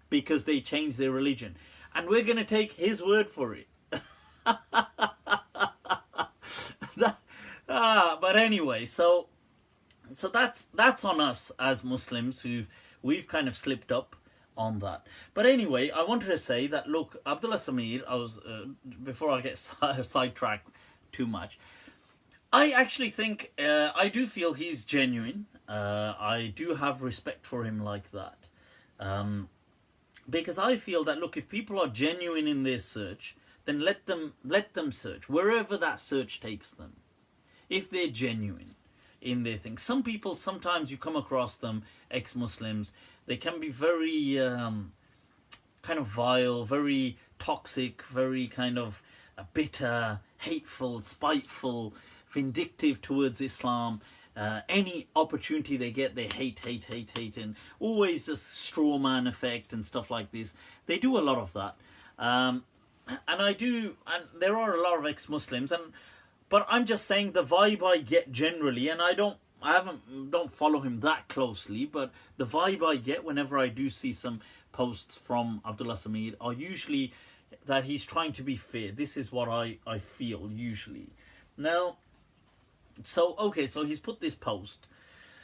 because they changed their religion. And we're going to take his word for it. But anyway, so that's on us as Muslims we've kind of slipped up on that. But anyway, I wanted to say that, look, Abdullah Samir, before I get sidetracked too much, I actually think, I do feel he's genuine. I do have respect for him like that. Because I feel that, look, if people are genuine in their search, then let them search, wherever that search takes them. If they're genuine in their thing. Some people, sometimes you come across them, ex-Muslims, they can be very kind of vile, very toxic, very kind of bitter, hateful, spiteful, vindictive towards Islam. Any opportunity they get, they hate, and always a straw man effect and stuff like this. They do a lot of that. And there are a lot of ex-Muslims, but I'm just saying the vibe I get generally, and I don't follow him that closely, but the vibe I get whenever I do see some posts from Abdullah Samir are usually that he's trying to be fair. This is what I feel usually. Now, so he's put this post.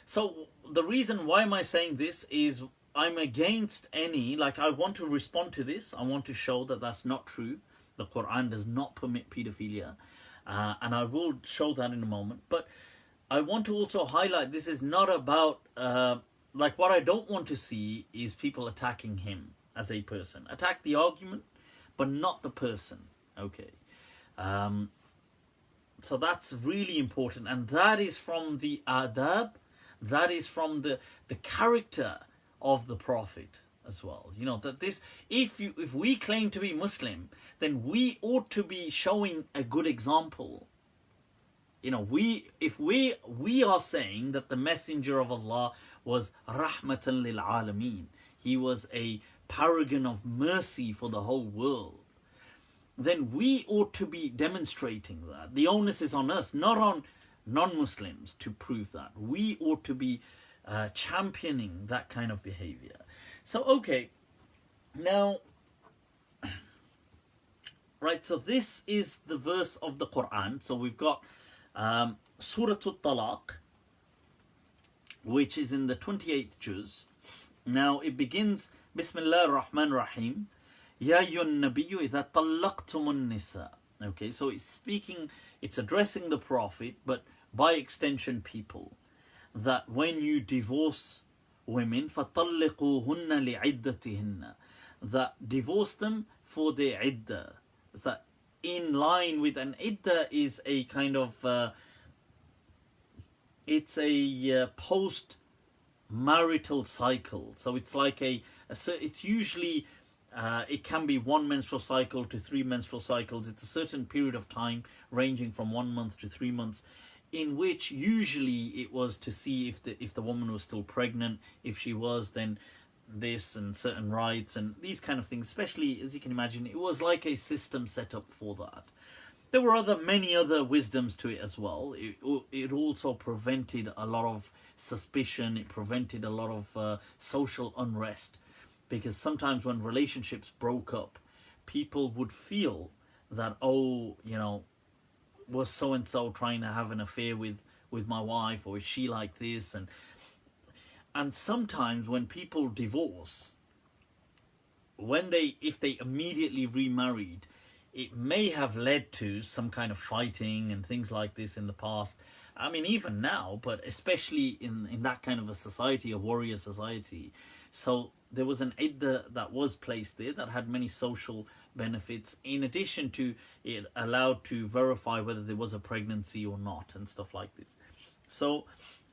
So the reason why am I saying this is I'm against any, like, I want to respond to this. I want to show that that's not true. The Quran does not permit pedophilia. And I will show that in a moment. But I want to also highlight this is not about, like, what I don't want to see is people attacking him as a person. Attack the argument, but not the person. Okay. So that's really important. And that is from the adab. That is from the character of the Prophet as well. You know, that this, if we claim to be Muslim, then we ought to be showing a good example. You know, if we are saying that the Messenger of Allah was rahmatan lil alameen, he was a paragon of mercy for the whole world, then we ought to be demonstrating that. The onus is on us, not on non-Muslims, to prove that. We ought to be championing that kind of behavior. So, okay, now, right, so this is the verse of the Quran. So we've got Surah Al-Talaq, which is in the 28th juz. Now it begins, Bismillah ar-Rahman ar-Rahim, Ya ayyuhan nabiyyu idha tallaqtumun nisa. Okay, so it's addressing the Prophet, but by extension people, that when you divorce women, فَطَلِّقُوهُنَّ لِعِدَّتِهِنَّ, that divorce them for their iddah. Is that in line with, an iddah is a kind of, it's a post-marital cycle. So it's like it's usually, it can be 1 menstrual cycle to 3 menstrual cycles. It's a certain period of time ranging from 1 month to 3 months, in which usually it was to see if the woman was still pregnant. If she was, then this and certain rights and these kind of things. Especially, as you can imagine, it was like a system set up for that. There were many other wisdoms to it as well. It also prevented a lot of suspicion. It prevented a lot of social unrest, because sometimes when relationships broke up, people would feel that, oh, you know, was so-and-so trying to have an affair with my wife, or is she like this? And sometimes when people divorce, if they immediately remarried, it may have led to some kind of fighting and things like this in the past. I mean, even now, but especially in that kind of a society, a warrior society. So there was an iddah that was placed there that had many social benefits, in addition to it allowed to verify whether there was a pregnancy or not and stuff like this. So,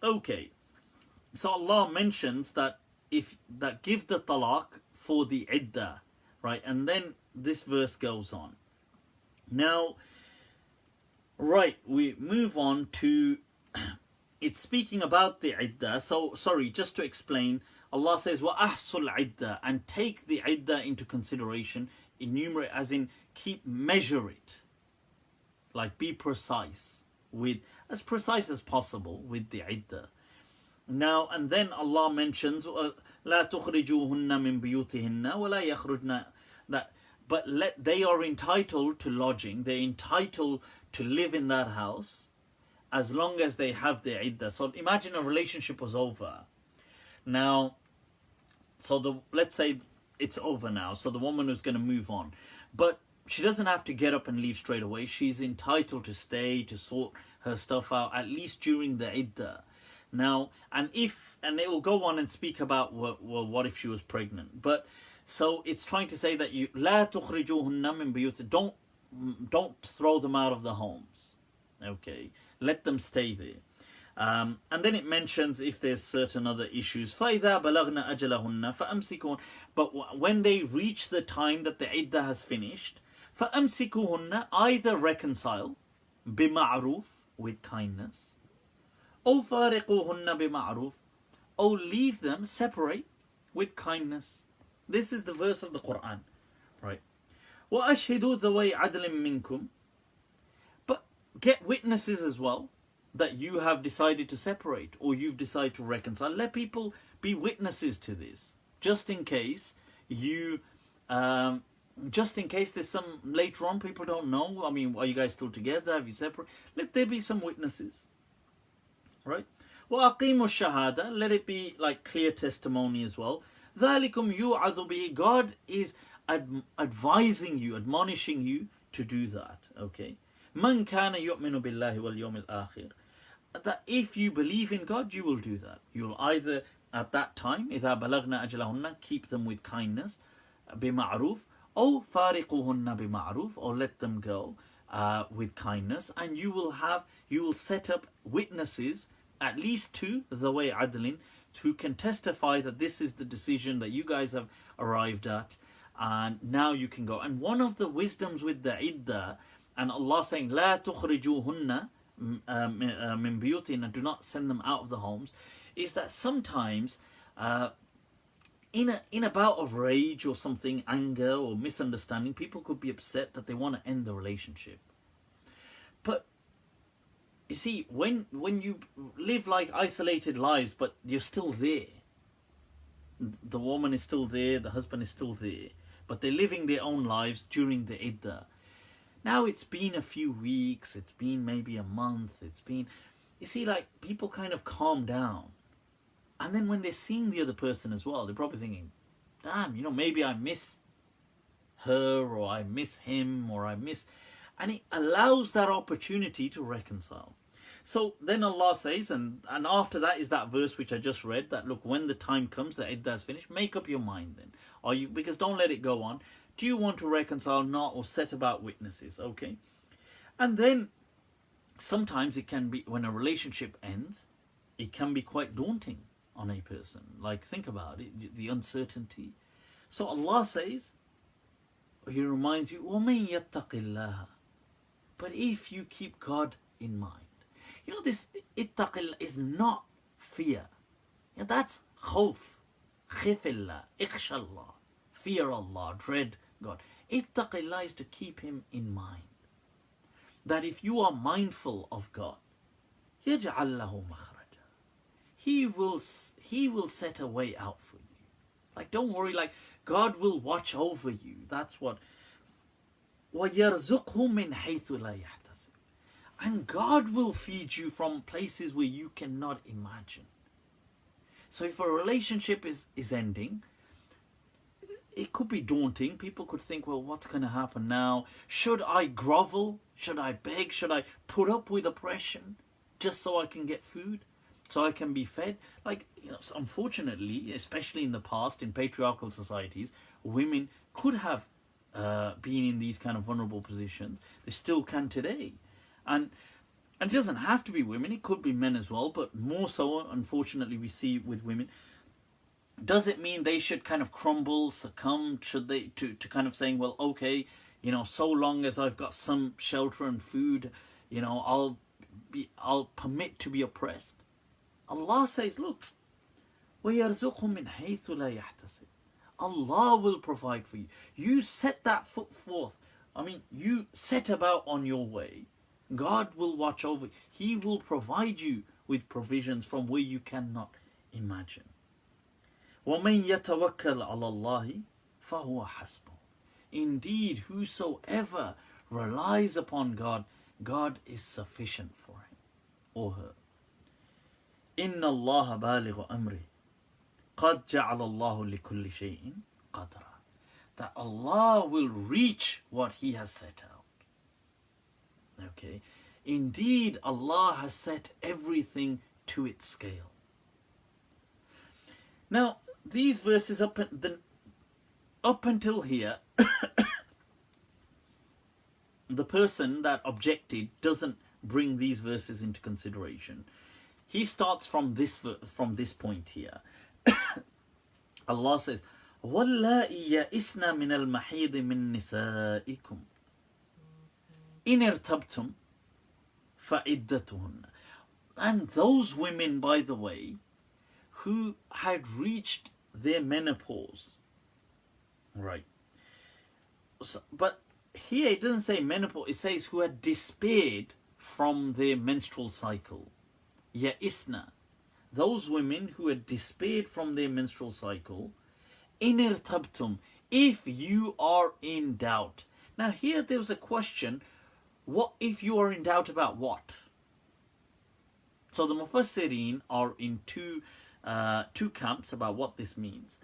okay. So Allah mentions that give the talaq for the iddah, right? And then this verse goes on. Now, right, we move on to, it's speaking about the iddah. So, sorry, just to explain, Allah says, وَأَحْصُ الْعِدَّةِ, and take the iddah into consideration, enumerate as in keep, measure it. Like be precise, with as precise as possible with the iddah. Now, and then Allah mentions, لَا تُخْرِجُوهُنَّ مِن بُيُوتِهِنَّ وَلَا يَخْرُجْنَ, that, but they are entitled to lodging, they're entitled to live in that house as long as they have their iddah. So imagine a relationship was over. Now, so let's say it's over now, so the woman is going to move on. But she doesn't have to get up and leave straight away. She's entitled to stay, to sort her stuff out, at least during the iddah. Now, and it will go on and speak about, well, what if she was pregnant? But, so it's trying to say that you, لَا تُخْرِجُوهُنَّ مِن بُيُوتِهِنَّ, don't throw them out of the homes. Okay, let them stay there. And then it mentions if there's certain other issues. فَإِذَا بَلَغْنَ أَجَلَهُنَّ فَأَمْسِكُهُنَّ, but when they reach the time that the iddah has finished, فَأَمْسِكُهُنَّ, either reconcile, بِمَعْرُوف, with kindness, أَوْ فَارِقُوهُنَّ بِمَعْرُوف, or leave them, separate, with kindness. This is the verse of the Quran, right? وَأَشْهِدُوا ذَوَيْ عَدْلٍ مِّنْكُمْ, but get witnesses as well, that you have decided to separate, or you've decided to reconcile. Let people be witnesses to this, just in case you, just in case there's some, later on people don't know, I mean, are you guys still together, have you separated? Let there be some witnesses, right? وَأَقِيمُوا الشَّهَادَةَ, let it be like clear testimony as well. ذَلِكُمْ يُوعَظُ بِهِ, God is advising you, admonishing you to do that, okay? مَنْ كَانَ يُؤْمِنُ بِاللَّهِ وَالْيَوْمِ الْآخِرِ, that if you believe in God, you will do that. You'll either, at that time, إِذَا بَلَغْنَا أَجْلَهُنَّ, keep them with kindness, بِمَعْرُوف, أو فارقوهن بمعروف, or let them go with kindness, and you will set up witnesses, at least two, ذوي عدل, who can testify that this is the decision that you guys have arrived at, and now you can go. And one of the wisdoms with the iddah, and Allah saying لا تخرجوهن من بيوتهن, do not send them out of the homes, is that sometimes in a bout of rage or something, anger or misunderstanding, people could be upset that they want to end the relationship. But you see, when you live like isolated lives, but you're still there, the woman is still there, the husband is still there, but they're living their own lives during the iddah. Now it's been a few weeks, it's been maybe a month, it's been, you see, like people kind of calm down. And then when they're seeing the other person as well, they're probably thinking, damn, you know, maybe I miss her, or I miss him, or I miss... And it allows that opportunity to reconcile. So then Allah says, and after that is that verse which I just read, that look, when the time comes, the iddah is finished, make up your mind then. Are you, because don't let it go on. Do you want to reconcile, not, or set about witnesses, okay? And then sometimes it can be, when a relationship ends, it can be quite daunting on a person. Like, think about it, the uncertainty. So Allah says, He reminds you, وَمَن يَتَّقِ اللَّهَ, but if you keep God in mind. You know, this ittaqillah is not fear. Yeah, that's khawf, khifillah, ikhshallah, fear Allah, dread God. Ittaqillah is to keep Him in mind. That if you are mindful of God, يَجْعَلْ لَهُ مَخْرَجًا, He will set a way out for you. Like, don't worry, like, God will watch over you. That's what. وَيَرْزُقْهُ مِنْ حَيْثُ لَا يَحْتَسِبْ, and God will feed you from places where you cannot imagine. So if a relationship is ending, it could be daunting. People could think, well, what's going to happen now? Should I grovel? Should I beg? Should I put up with oppression just so I can get food? So I can be fed? Like, you know, unfortunately, especially in the past, in patriarchal societies, women could have been in these kind of vulnerable positions. They still can today. And it doesn't have to be women, it could be men as well, but more so, unfortunately, we see with women. Does it mean they should kind of crumble, succumb? Should they, to kind of saying, well, okay, you know, so long as I've got some shelter and food, you know, I'll permit to be oppressed? Allah says, look, وَيَرْزُقْهُ مِنْ حَيْثُ لَا يَحْتَسِبُ. Allah will provide for you. You set that foot forth. I mean, you set about on your way. God will watch over you. He will provide you with provisions from where you cannot imagine. وَمَنْ يَتَوَكَّلْ عَلَى اللَّهِ فَهُوَ حَسْبُهُ. Indeed, whosoever relies upon God, God is sufficient for him or her. إِنَّ اللَّهَ بَالِغُ أَمْرِهِ قَدْ جَعَلَ اللَّهُ لِكُلِّ شَيْءٍ قَدْرًا. That Allah will reach what He has set out. Okay. Indeed, Allah has set everything to its scale. Now, these verses up until here, the person that objected doesn't bring these verses into consideration. He starts from this point here. Allah says, وَاللَّائِي يَئِسْنَ مِنَ الْمَحِيضِ مِن نِسَائِكُمْ إِنِ ارْتَبْتُمْ فَعِدَّتُهُنَّ. And those women, by the way, who had reached their menopause, right? So, but here it doesn't say menopause, it says who had despaired from their menstrual cycle. يَئِسْنَ. Those women who had despaired from their menstrual cycle, in irtabtum, if you are in doubt. Now here there was a question, what if you are in doubt about what? So the Mufassirin are in two camps about what this means.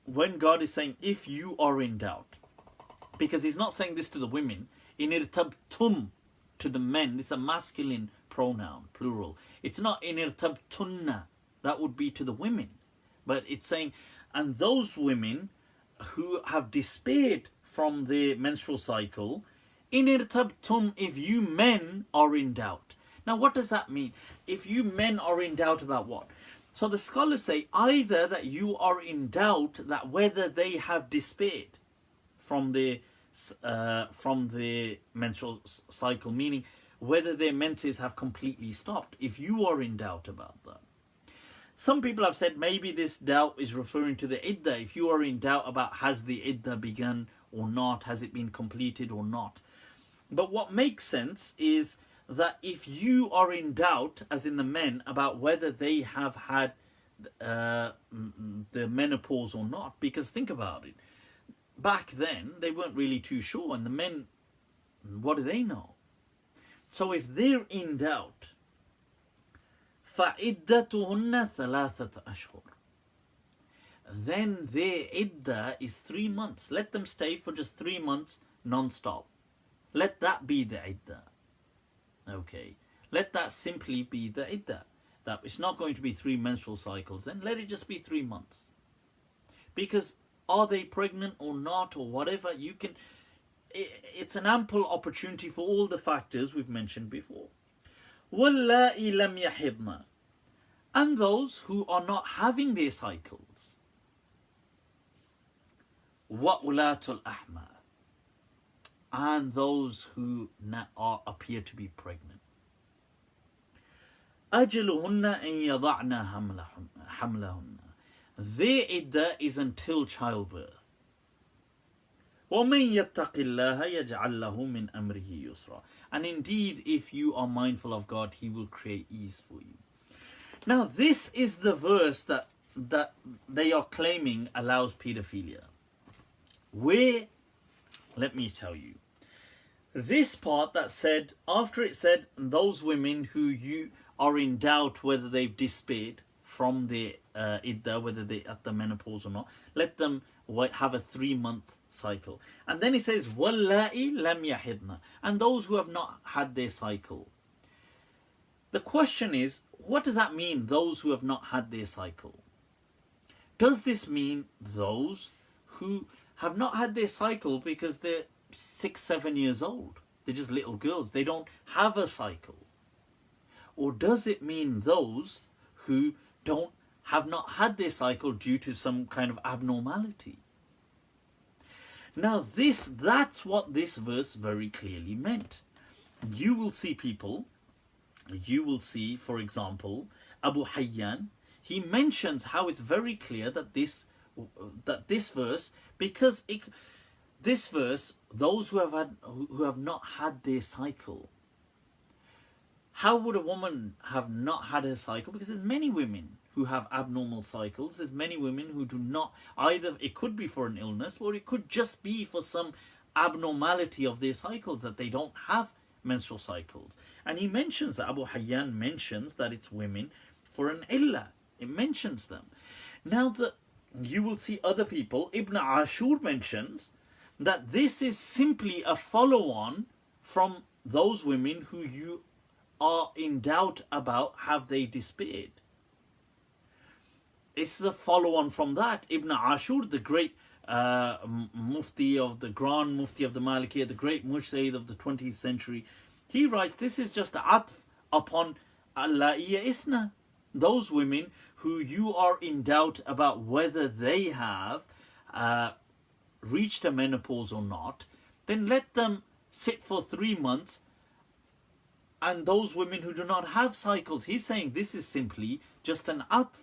When God is saying, if you are in doubt, because He's not saying this to the women, in irtabtum, to the men, it's a masculine pronoun, plural. It's not in irtabtunna, that would be to the women. But it's saying, and those women who have despaired from their menstrual cycle, in irtabtum, if you men are in doubt. Now what does that mean? If you men are in doubt about what? So the scholars say either that you are in doubt that whether they have despaired from their menstrual cycle, meaning whether their menses have completely stopped, if you are in doubt about that. Some people have said maybe this doubt is referring to the iddah. If you are in doubt about has the iddah begun or not, has it been completed or not. But what makes sense is that if you are in doubt, as in the men, about whether they have had the menopause or not, because think about it, back then they weren't really too sure, and the men, what do they know? So if they're in doubt, فَعِدَّتُهُنَّ ثَلَاثَةَ أَشْهُرٍ, then their iddah is 3 months. Let them stay for just 3 months non-stop. Let that be the iddah. Okay. Let that simply be the iddah. That it's not going to be 3 menstrual cycles, then let it just be 3 months. Because are they pregnant or not or whatever, you can... It's an ample opportunity for all the factors we've mentioned before. وَاللَّائِي لَمْ يَحِضْنَ. And those who are not having their cycles. وَأُولَاتُ الْأَحْمَالِ. And those who appear to be pregnant. أَجْلُهُنَّ أَن يَضَعْنَ حَمْلَهُنَّ. Their iddah is until childbirth. وَمَنْ يَتَّقِ اللَّهَ يَجْعَلْ لَهُ مِنْ أَمْرِهِ يُسْرًا. And indeed, if you are mindful of God, He will create ease for you. Now, this is the verse that they are claiming allows pedophilia. Where, let me tell you, this part that said, after it said, those women who you are in doubt whether they've despaired from their iddah, whether they're at the menopause or not, let them have a 3-month cycle. And then it says, وَاللَّائِي لَمْ يَحِضْنَ. And those who have not had their cycle. The question is, what does that mean, those who have not had their cycle? Does this mean those who have not had their cycle because they're 6-7 years old? They're just little girls. They don't have a cycle. Or does it mean those who have not had their cycle due to some kind of abnormality? Now that's what this verse very clearly meant. You will see people, for example, Abu Hayyan, he mentions how it's very clear that this verse, because this verse, those who have not had their cycle, how would a woman have not had her cycle? Because there's many women who have abnormal cycles. There's many women who do not, either it could be for an illness or it could just be for some abnormality of their cycles, that they don't have menstrual cycles. And he mentions that, Abu Hayyan mentions that it's women for an illah. It mentions them. Now you will see other people, Ibn Ashur mentions that this is simply a follow-on from those women who you are in doubt about, have they despaired. It's the follow-on from that. Ibn Ashur, the great Mufti of the Grand Mufti of the Maliki, the great Mujtahid of the 20th century, he writes, this is just atf upon Al-La'iya Isna. Those women who you are in doubt about whether they have reached a menopause or not, then let them sit for 3 months. And those women who do not have cycles, he's saying this is simply just an atf.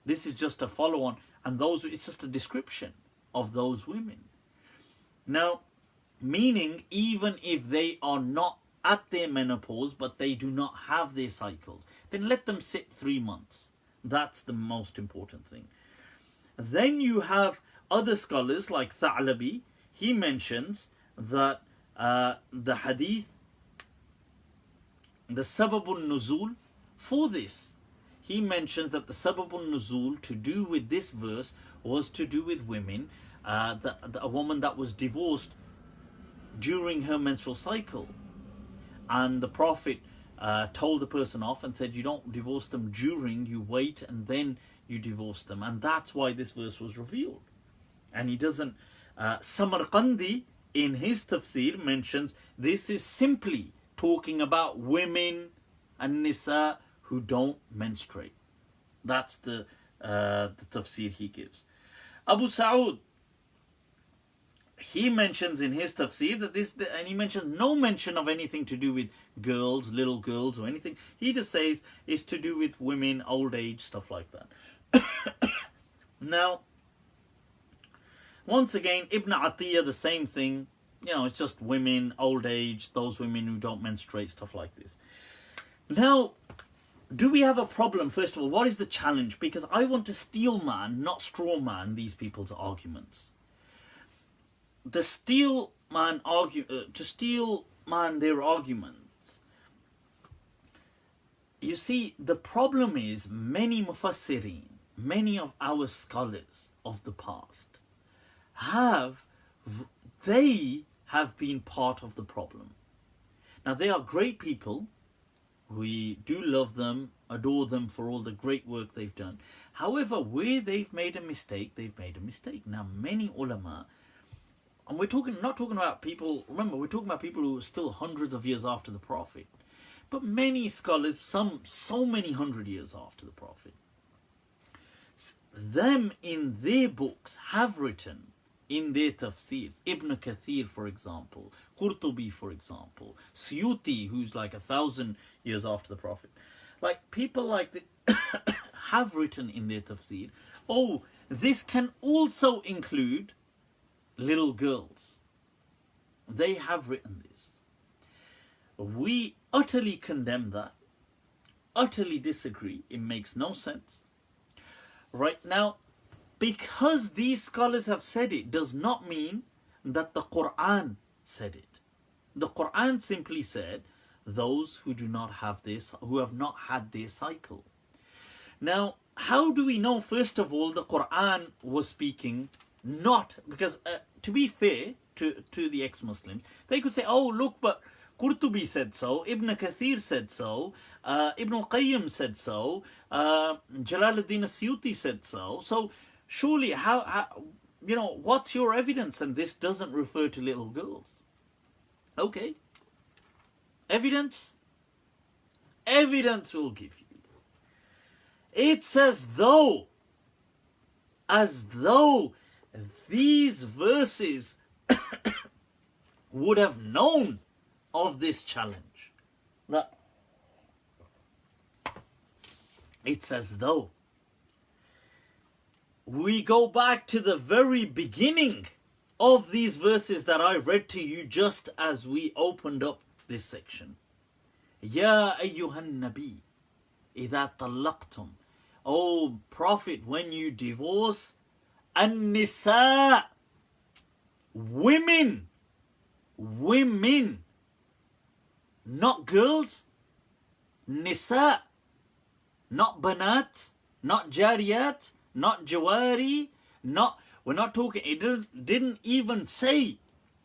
This is just a follow-on. And it's just a description of those women. Now, meaning even if they are not at their menopause, but they do not have their cycles, then let them sit 3 months. That's the most important thing. Then you have other scholars like Tha'labi. He mentions that the hadith, the sababun nuzul for this, he mentions that the sababun nuzul to do with this verse was to do with women, a woman that was divorced during her menstrual cycle. And the Prophet told the person off and said, you don't divorce them during, you wait and then you divorce them. And that's why this verse was revealed. And he doesn't, Samarqandi in his tafsir mentions this is simply talking about women and nisa who don't menstruate. That's the tafsir he gives. Abu Sa'ud, he mentions in his tafsir that and he mentions no mention of anything to do with girls, little girls or anything. He just says it's to do with women, old age, stuff like that. Now, once again, Ibn Atiyah, the same thing. You know, it's just women, old age, those women who don't menstruate, stuff like this. Now, do we have a problem? First of all, what is the challenge? Because I want to steel man, not straw man, these people's arguments. To steel man their arguments. You see, the problem is many mufassirin, many of our scholars of the past, they have been part of the problem. Now, they are great people. We do love them, adore them for all the great work they've done. However, where they've made a mistake, they've made a mistake. Now, many ulama, and we're not talking about people, remember, we're talking about people who are still hundreds of years after the Prophet. But many scholars, so many hundred years after the Prophet, them in their books have written in their tafsirs, Ibn Kathir, for example, Qurtubi, for example, Suyuti, who's like 1,000 years after the Prophet, like people like that have written in their tafsir, oh, this can also include little girls. They have written this. We utterly condemn that, utterly disagree. It makes no sense. Right now, because these scholars have said it does not mean that the Quran said it. The Quran simply said those who do not have this, who have not had their cycle. Now, how do we know, first of all, the Quran was speaking not, because to be fair to the ex-Muslims, they could say, oh, look, but Qurtubi said so, Ibn Kathir said so, Ibn al-Qayyim said so, Jalaluddin Suyuti said so. So surely, how, you know, what's your evidence? And this doesn't refer to little girls. Okay. Evidence? Evidence will give you. It's as though these verses would have known of this challenge. That it's as though we go back to the very beginning of these verses that I read to you just as we opened up this section. Ya ayyuhan nabi, idha talaqtum. O Prophet, when you divorce, an-nisa, women, not girls, nisa, not banat, not jariyat, not jawari, we're not talking, it didn't even say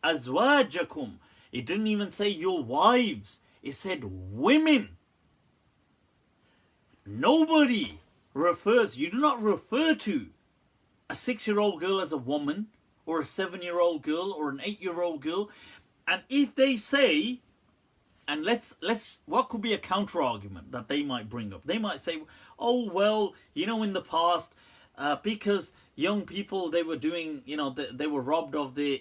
azwajakum, it didn't even say your wives, it said women. Nobody refers, you do not refer to a 6-year-old girl as a woman, or a 7-year-old girl, or an 8-year-old girl. And if they say, and let's what could be a counter argument that they might bring up? They might say, oh well, you know, in the past, because young people, they were doing, you know, they were robbed of their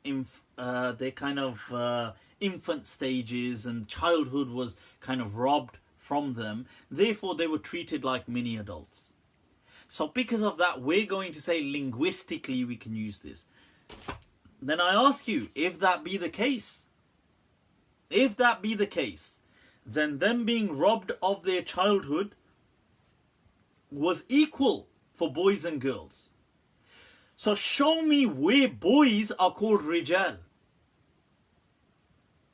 their kind of infant stages, and childhood was kind of robbed from them. Therefore, they were treated like mini adults. So because of that, we're going to say linguistically we can use this. Then I ask you, if that be the case, then them being robbed of their childhood was equal for boys and girls. So show me where boys are called rijal.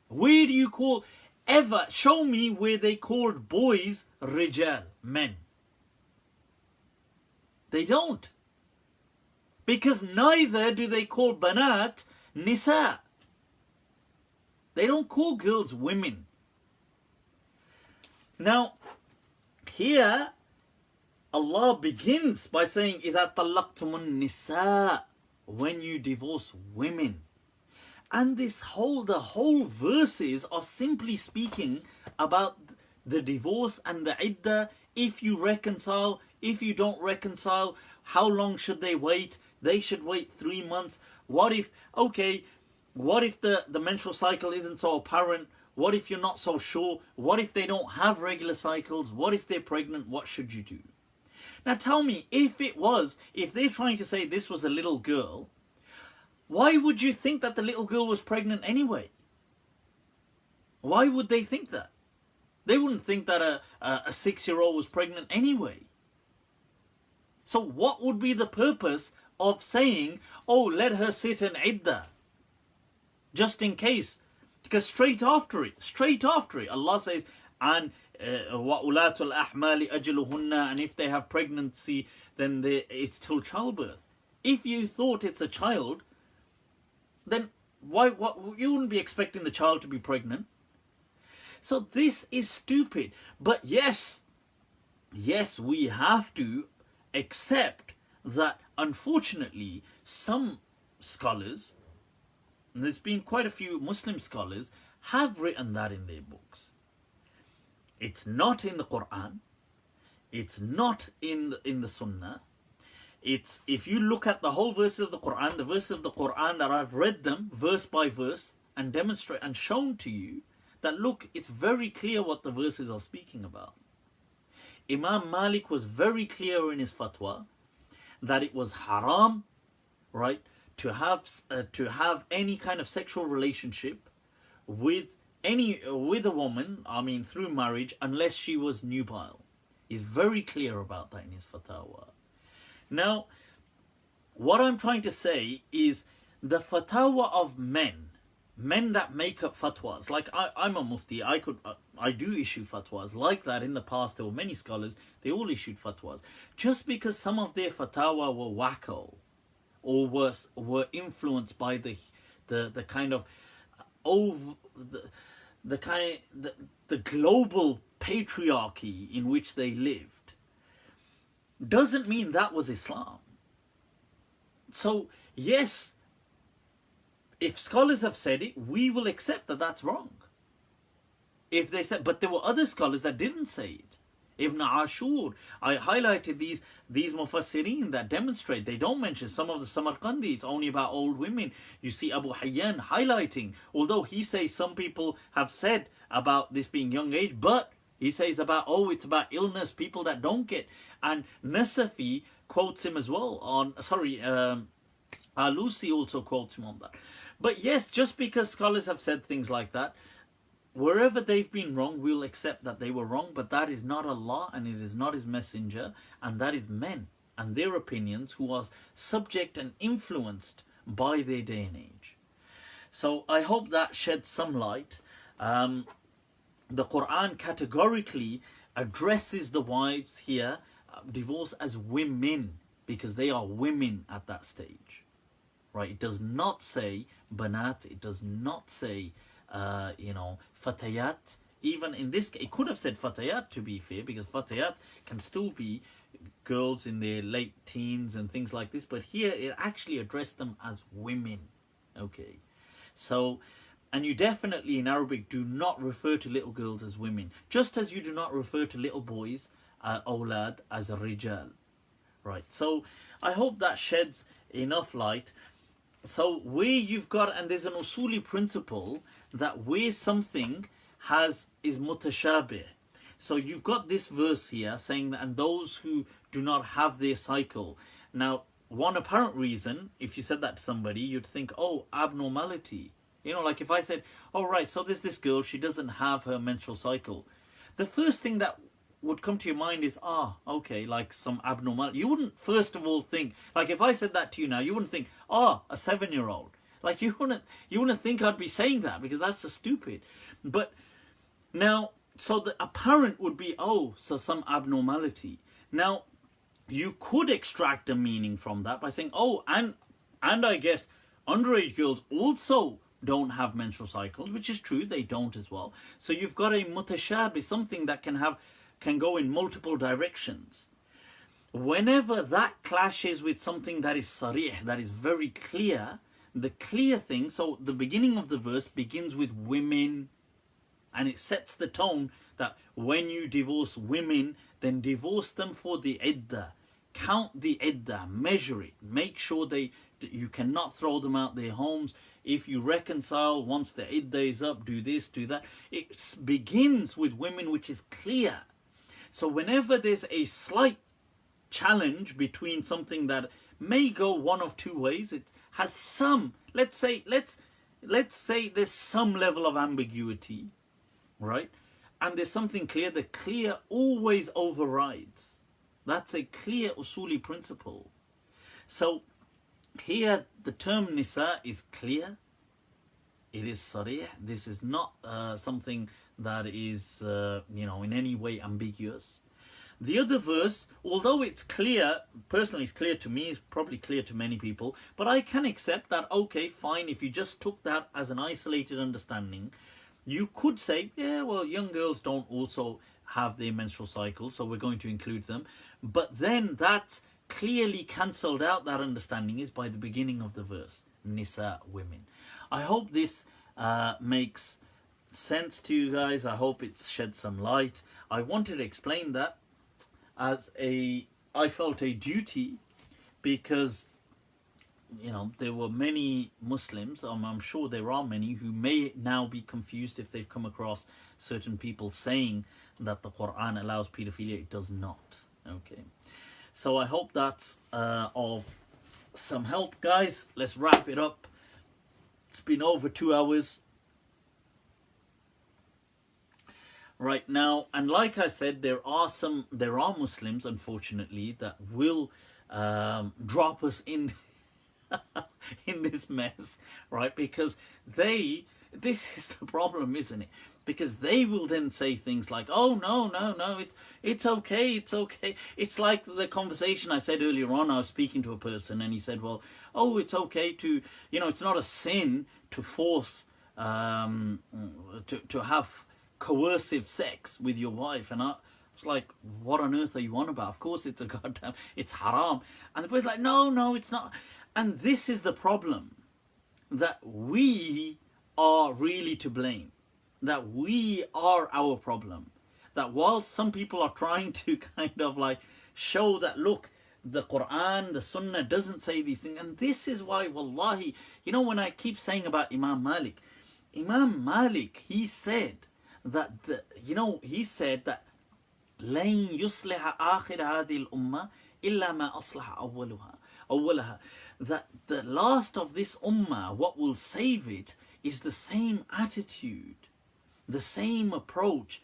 Where do you call, ever, show me where they called boys rijal, men. They don't. Because neither do they call banat nisa. They don't call girls women. Now, here, Allah begins by saying, إِذَا طَلَّقْتُمُ النِّسَاءَ, when you divorce women. And the whole verses are simply speaking about the divorce and the iddah. If you reconcile, if you don't reconcile, how long should they wait? They should wait 3 months. What if the menstrual cycle isn't so apparent? What if you're not so sure? What if they don't have regular cycles? What if they're pregnant? What should you do? Now tell me, if they're trying to say this was a little girl, why would you think that the little girl was pregnant anyway? Why would they think that? They wouldn't think that a 6-year-old was pregnant anyway. So what would be the purpose of saying, oh, let her sit in iddah, just in case? Because straight after it, Allah says, and وَأُولَاتُ الْأَحْمَالِ أَجْلُهُنَّ, and if they have pregnancy, then it's till childbirth. If you thought it's a child, then you wouldn't be expecting the child to be pregnant. So this is stupid. But yes, we have to accept that unfortunately some scholars, and there's been quite a few Muslim scholars, have written that in their books. It's not in the Quran. It's not in the Sunnah. It's, if you look at the whole verses of the Quran, the verses of the Quran that I've read them verse by verse and demonstrate and shown to you, that look, it's very clear what the verses are speaking about. Imam Malik was very clear in his fatwa that it was haram, right, to have any kind of sexual relationship with a woman, I mean through marriage, unless she was nubile. He's very clear about that in his fatwa. Now, what I'm trying to say is the fatwa of men that make up fatwas, like I'm a mufti, I do issue fatwas like that. In the past there were many scholars, they all issued fatwas. Just because some of their fatwa were wacko, or were influenced by the kind of the global patriarchy in which they lived, doesn't mean that was Islam. So yes, if scholars have said it, we will accept that that's wrong. If they said, but there were other scholars that didn't say it. Ibn Ashur, I highlighted these Mufassirin that demonstrate, they don't mention some of the Samarkandi, it's only about old women. You see Abu Hayyan highlighting, although he says some people have said about this being young age, but he says about, it's about illness, people that don't get. And Nasafi quotes him as well on, Lucy also quotes him on that. But yes, just because scholars have said things like that, wherever they've been wrong, we'll accept that they were wrong, but that is not Allah and it is not His Messenger, and that is men and their opinions who are subject and influenced by their day and age. So I hope that sheds some light. The Quran categorically addresses the wives here, divorce, as women, because they are women at that stage. Right? It does not say banat, it does not say fatayat. Even in this case, it could have said fatayat, to be fair, because fatayat can still be girls in their late teens and things like this, but here it actually addressed them as women. Okay, so, and you definitely in Arabic do not refer to little girls as women, just as you do not refer to little boys, awlad, as a rijal. Right, so I hope that sheds enough light. So where you've got, and there's an usuli principle that where something is mutashabih. So you've got this verse here saying that, and those who do not have their cycle. Now, one apparent reason, if you said that to somebody, you'd think, oh, abnormality. You know, like if I said, oh, right, so there's this girl, she doesn't have her menstrual cycle. The first thing that would come to your mind is, okay, like some abnormality. You wouldn't first of all think, like if I said that to you now, you wouldn't think, a 7-year-old. Like you wouldn't think I'd be saying that, because that's just stupid. But now, so the apparent would be, so some abnormality. Now, you could extract a meaning from that by saying, and I guess underage girls also don't have menstrual cycles, which is true, they don't as well. So you've got a mutashabih, something that can go in multiple directions. Whenever that clashes with something that is sarih, that is very clear, the clear thing, so the beginning of the verse begins with women, and it sets the tone that when you divorce women, then divorce them for the iddah. Count the iddah, measure it, make sure you cannot throw them out their homes. If you reconcile once the iddah is up, do this, do that. It begins with women, which is clear. So whenever there's a slight challenge between something that may go one of two ways, it has some, let's say there's some level of ambiguity, right? And there's something clear, the clear always overrides. That's a clear usuli principle. So here the term nisa is clear. It is sarih. This is not something that is, in any way ambiguous. The other verse, although it's clear, personally it's clear to me, it's probably clear to many people, but I can accept that, okay, fine, if you just took that as an isolated understanding, you could say, yeah, well, young girls don't also have their menstrual cycle, so we're going to include them. But then that's clearly cancelled out, that understanding is by the beginning of the verse, nisa, women. I hope this makes sense to you guys. I hope it's shed some light. I wanted to explain that as I felt a duty, because there were many Muslims, I'm sure there are many, who may now be confused if they've come across certain people saying that the Quran allows pedophilia. It does not. Okay, so I hope that's of some help, guys. Let's wrap it up. It's been over 2 hours right now, and like I said, there are Muslims, unfortunately, that will drop us in in this mess, right? Because this is the problem, isn't it? Because they will then say things like, oh, no, it's okay. It's like the conversation I said earlier on. I was speaking to a person and he said, well, it's okay to, it's not a sin to force, to have coercive sex with your wife. And I was like, what on earth are you on about? Of course it's it's haram. And the person's like, no, it's not. And this is the problem, that we are really to blame, that we are our problem, that whilst some people are trying to kind of like show that, look, the Quran, the Sunnah doesn't say these things. And this is why, wallahi, when I keep saying about Imam Malik, he said that, he said that لن يصلح آخر هذه الأمة إلا ما أصلح أولها. That the last of this ummah, what will save it, is the same attitude, the same approach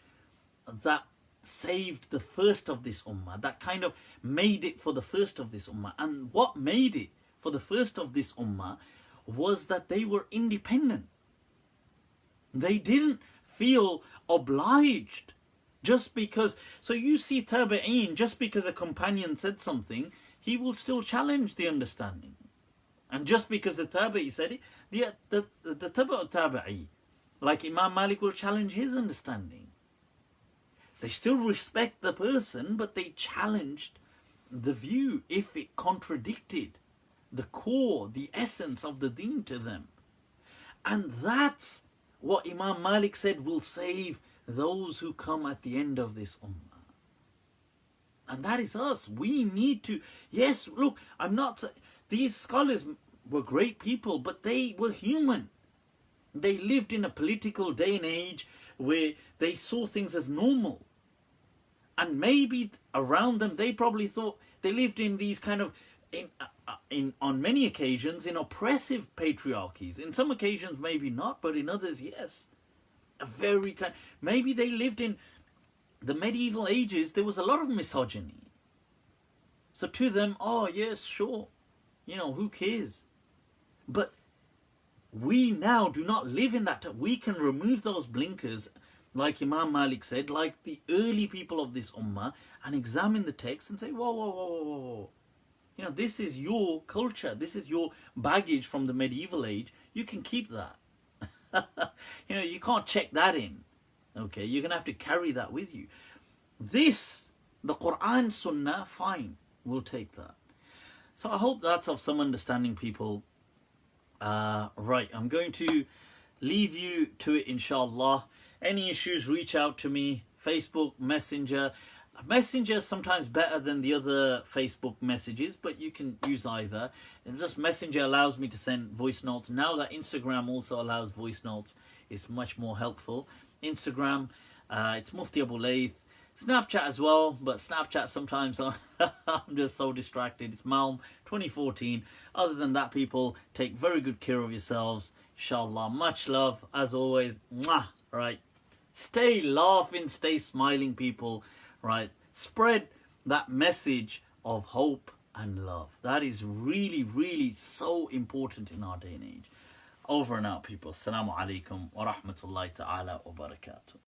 that saved the first of this ummah, that kind of made it for the first of this ummah. And what made it for the first of this ummah was that they were independent. They didn't feel obliged just because. So you see tabi'een, just because a companion said something, he will still challenge the understanding. And just because the tabi'i said it, the tabi'ut tabi'i, like Imam Malik, will challenge his understanding. They still respect the person, but they challenged the view if it contradicted the core, the essence of the deen to them. And that's what Imam Malik said will save those who come at the end of this ummah. And that is us. We need to, yes, look, these scholars were great people, but they were human. They lived in a political day and age where they saw things as normal. And maybe around them, they probably thought they lived in these kind of, on many occasions, in oppressive patriarchies. In some occasions, maybe not, but in others, yes. Maybe they lived in the medieval ages. There was a lot of misogyny. So to them, oh yes, sure, who cares? But we now do not live in that. We can remove those blinkers, like Imam Malik said, like the early people of this ummah, and examine the text and say, whoa. This is your culture. This is your baggage from the medieval age. You can keep that. You can't check that in. Okay, you're going to have to carry that with you. This, the Quran, Sunnah, fine, we'll take that. So I hope that's of some understanding, people. Right, I'm going to leave you to it, inshallah. Any issues, reach out to me. Facebook, Messenger. Messenger is sometimes better than the other Facebook messages, but you can use either. And just Messenger allows me to send voice notes. Now that Instagram also allows voice notes, it's much more helpful. Instagram, it's Mufti Abu Layth. Snapchat as well, but Snapchat sometimes I'm just so distracted. It's Malm 2014. Other than that, people, take very good care of yourselves. Inshallah, much love as always. Mwah! Right, stay laughing, stay smiling, people. Right, spread that message of hope and love. That is really, really so important in our day and age. Over and out, people. Assalamu alaikum wa rahmatullahi ta'ala wa barakatuh.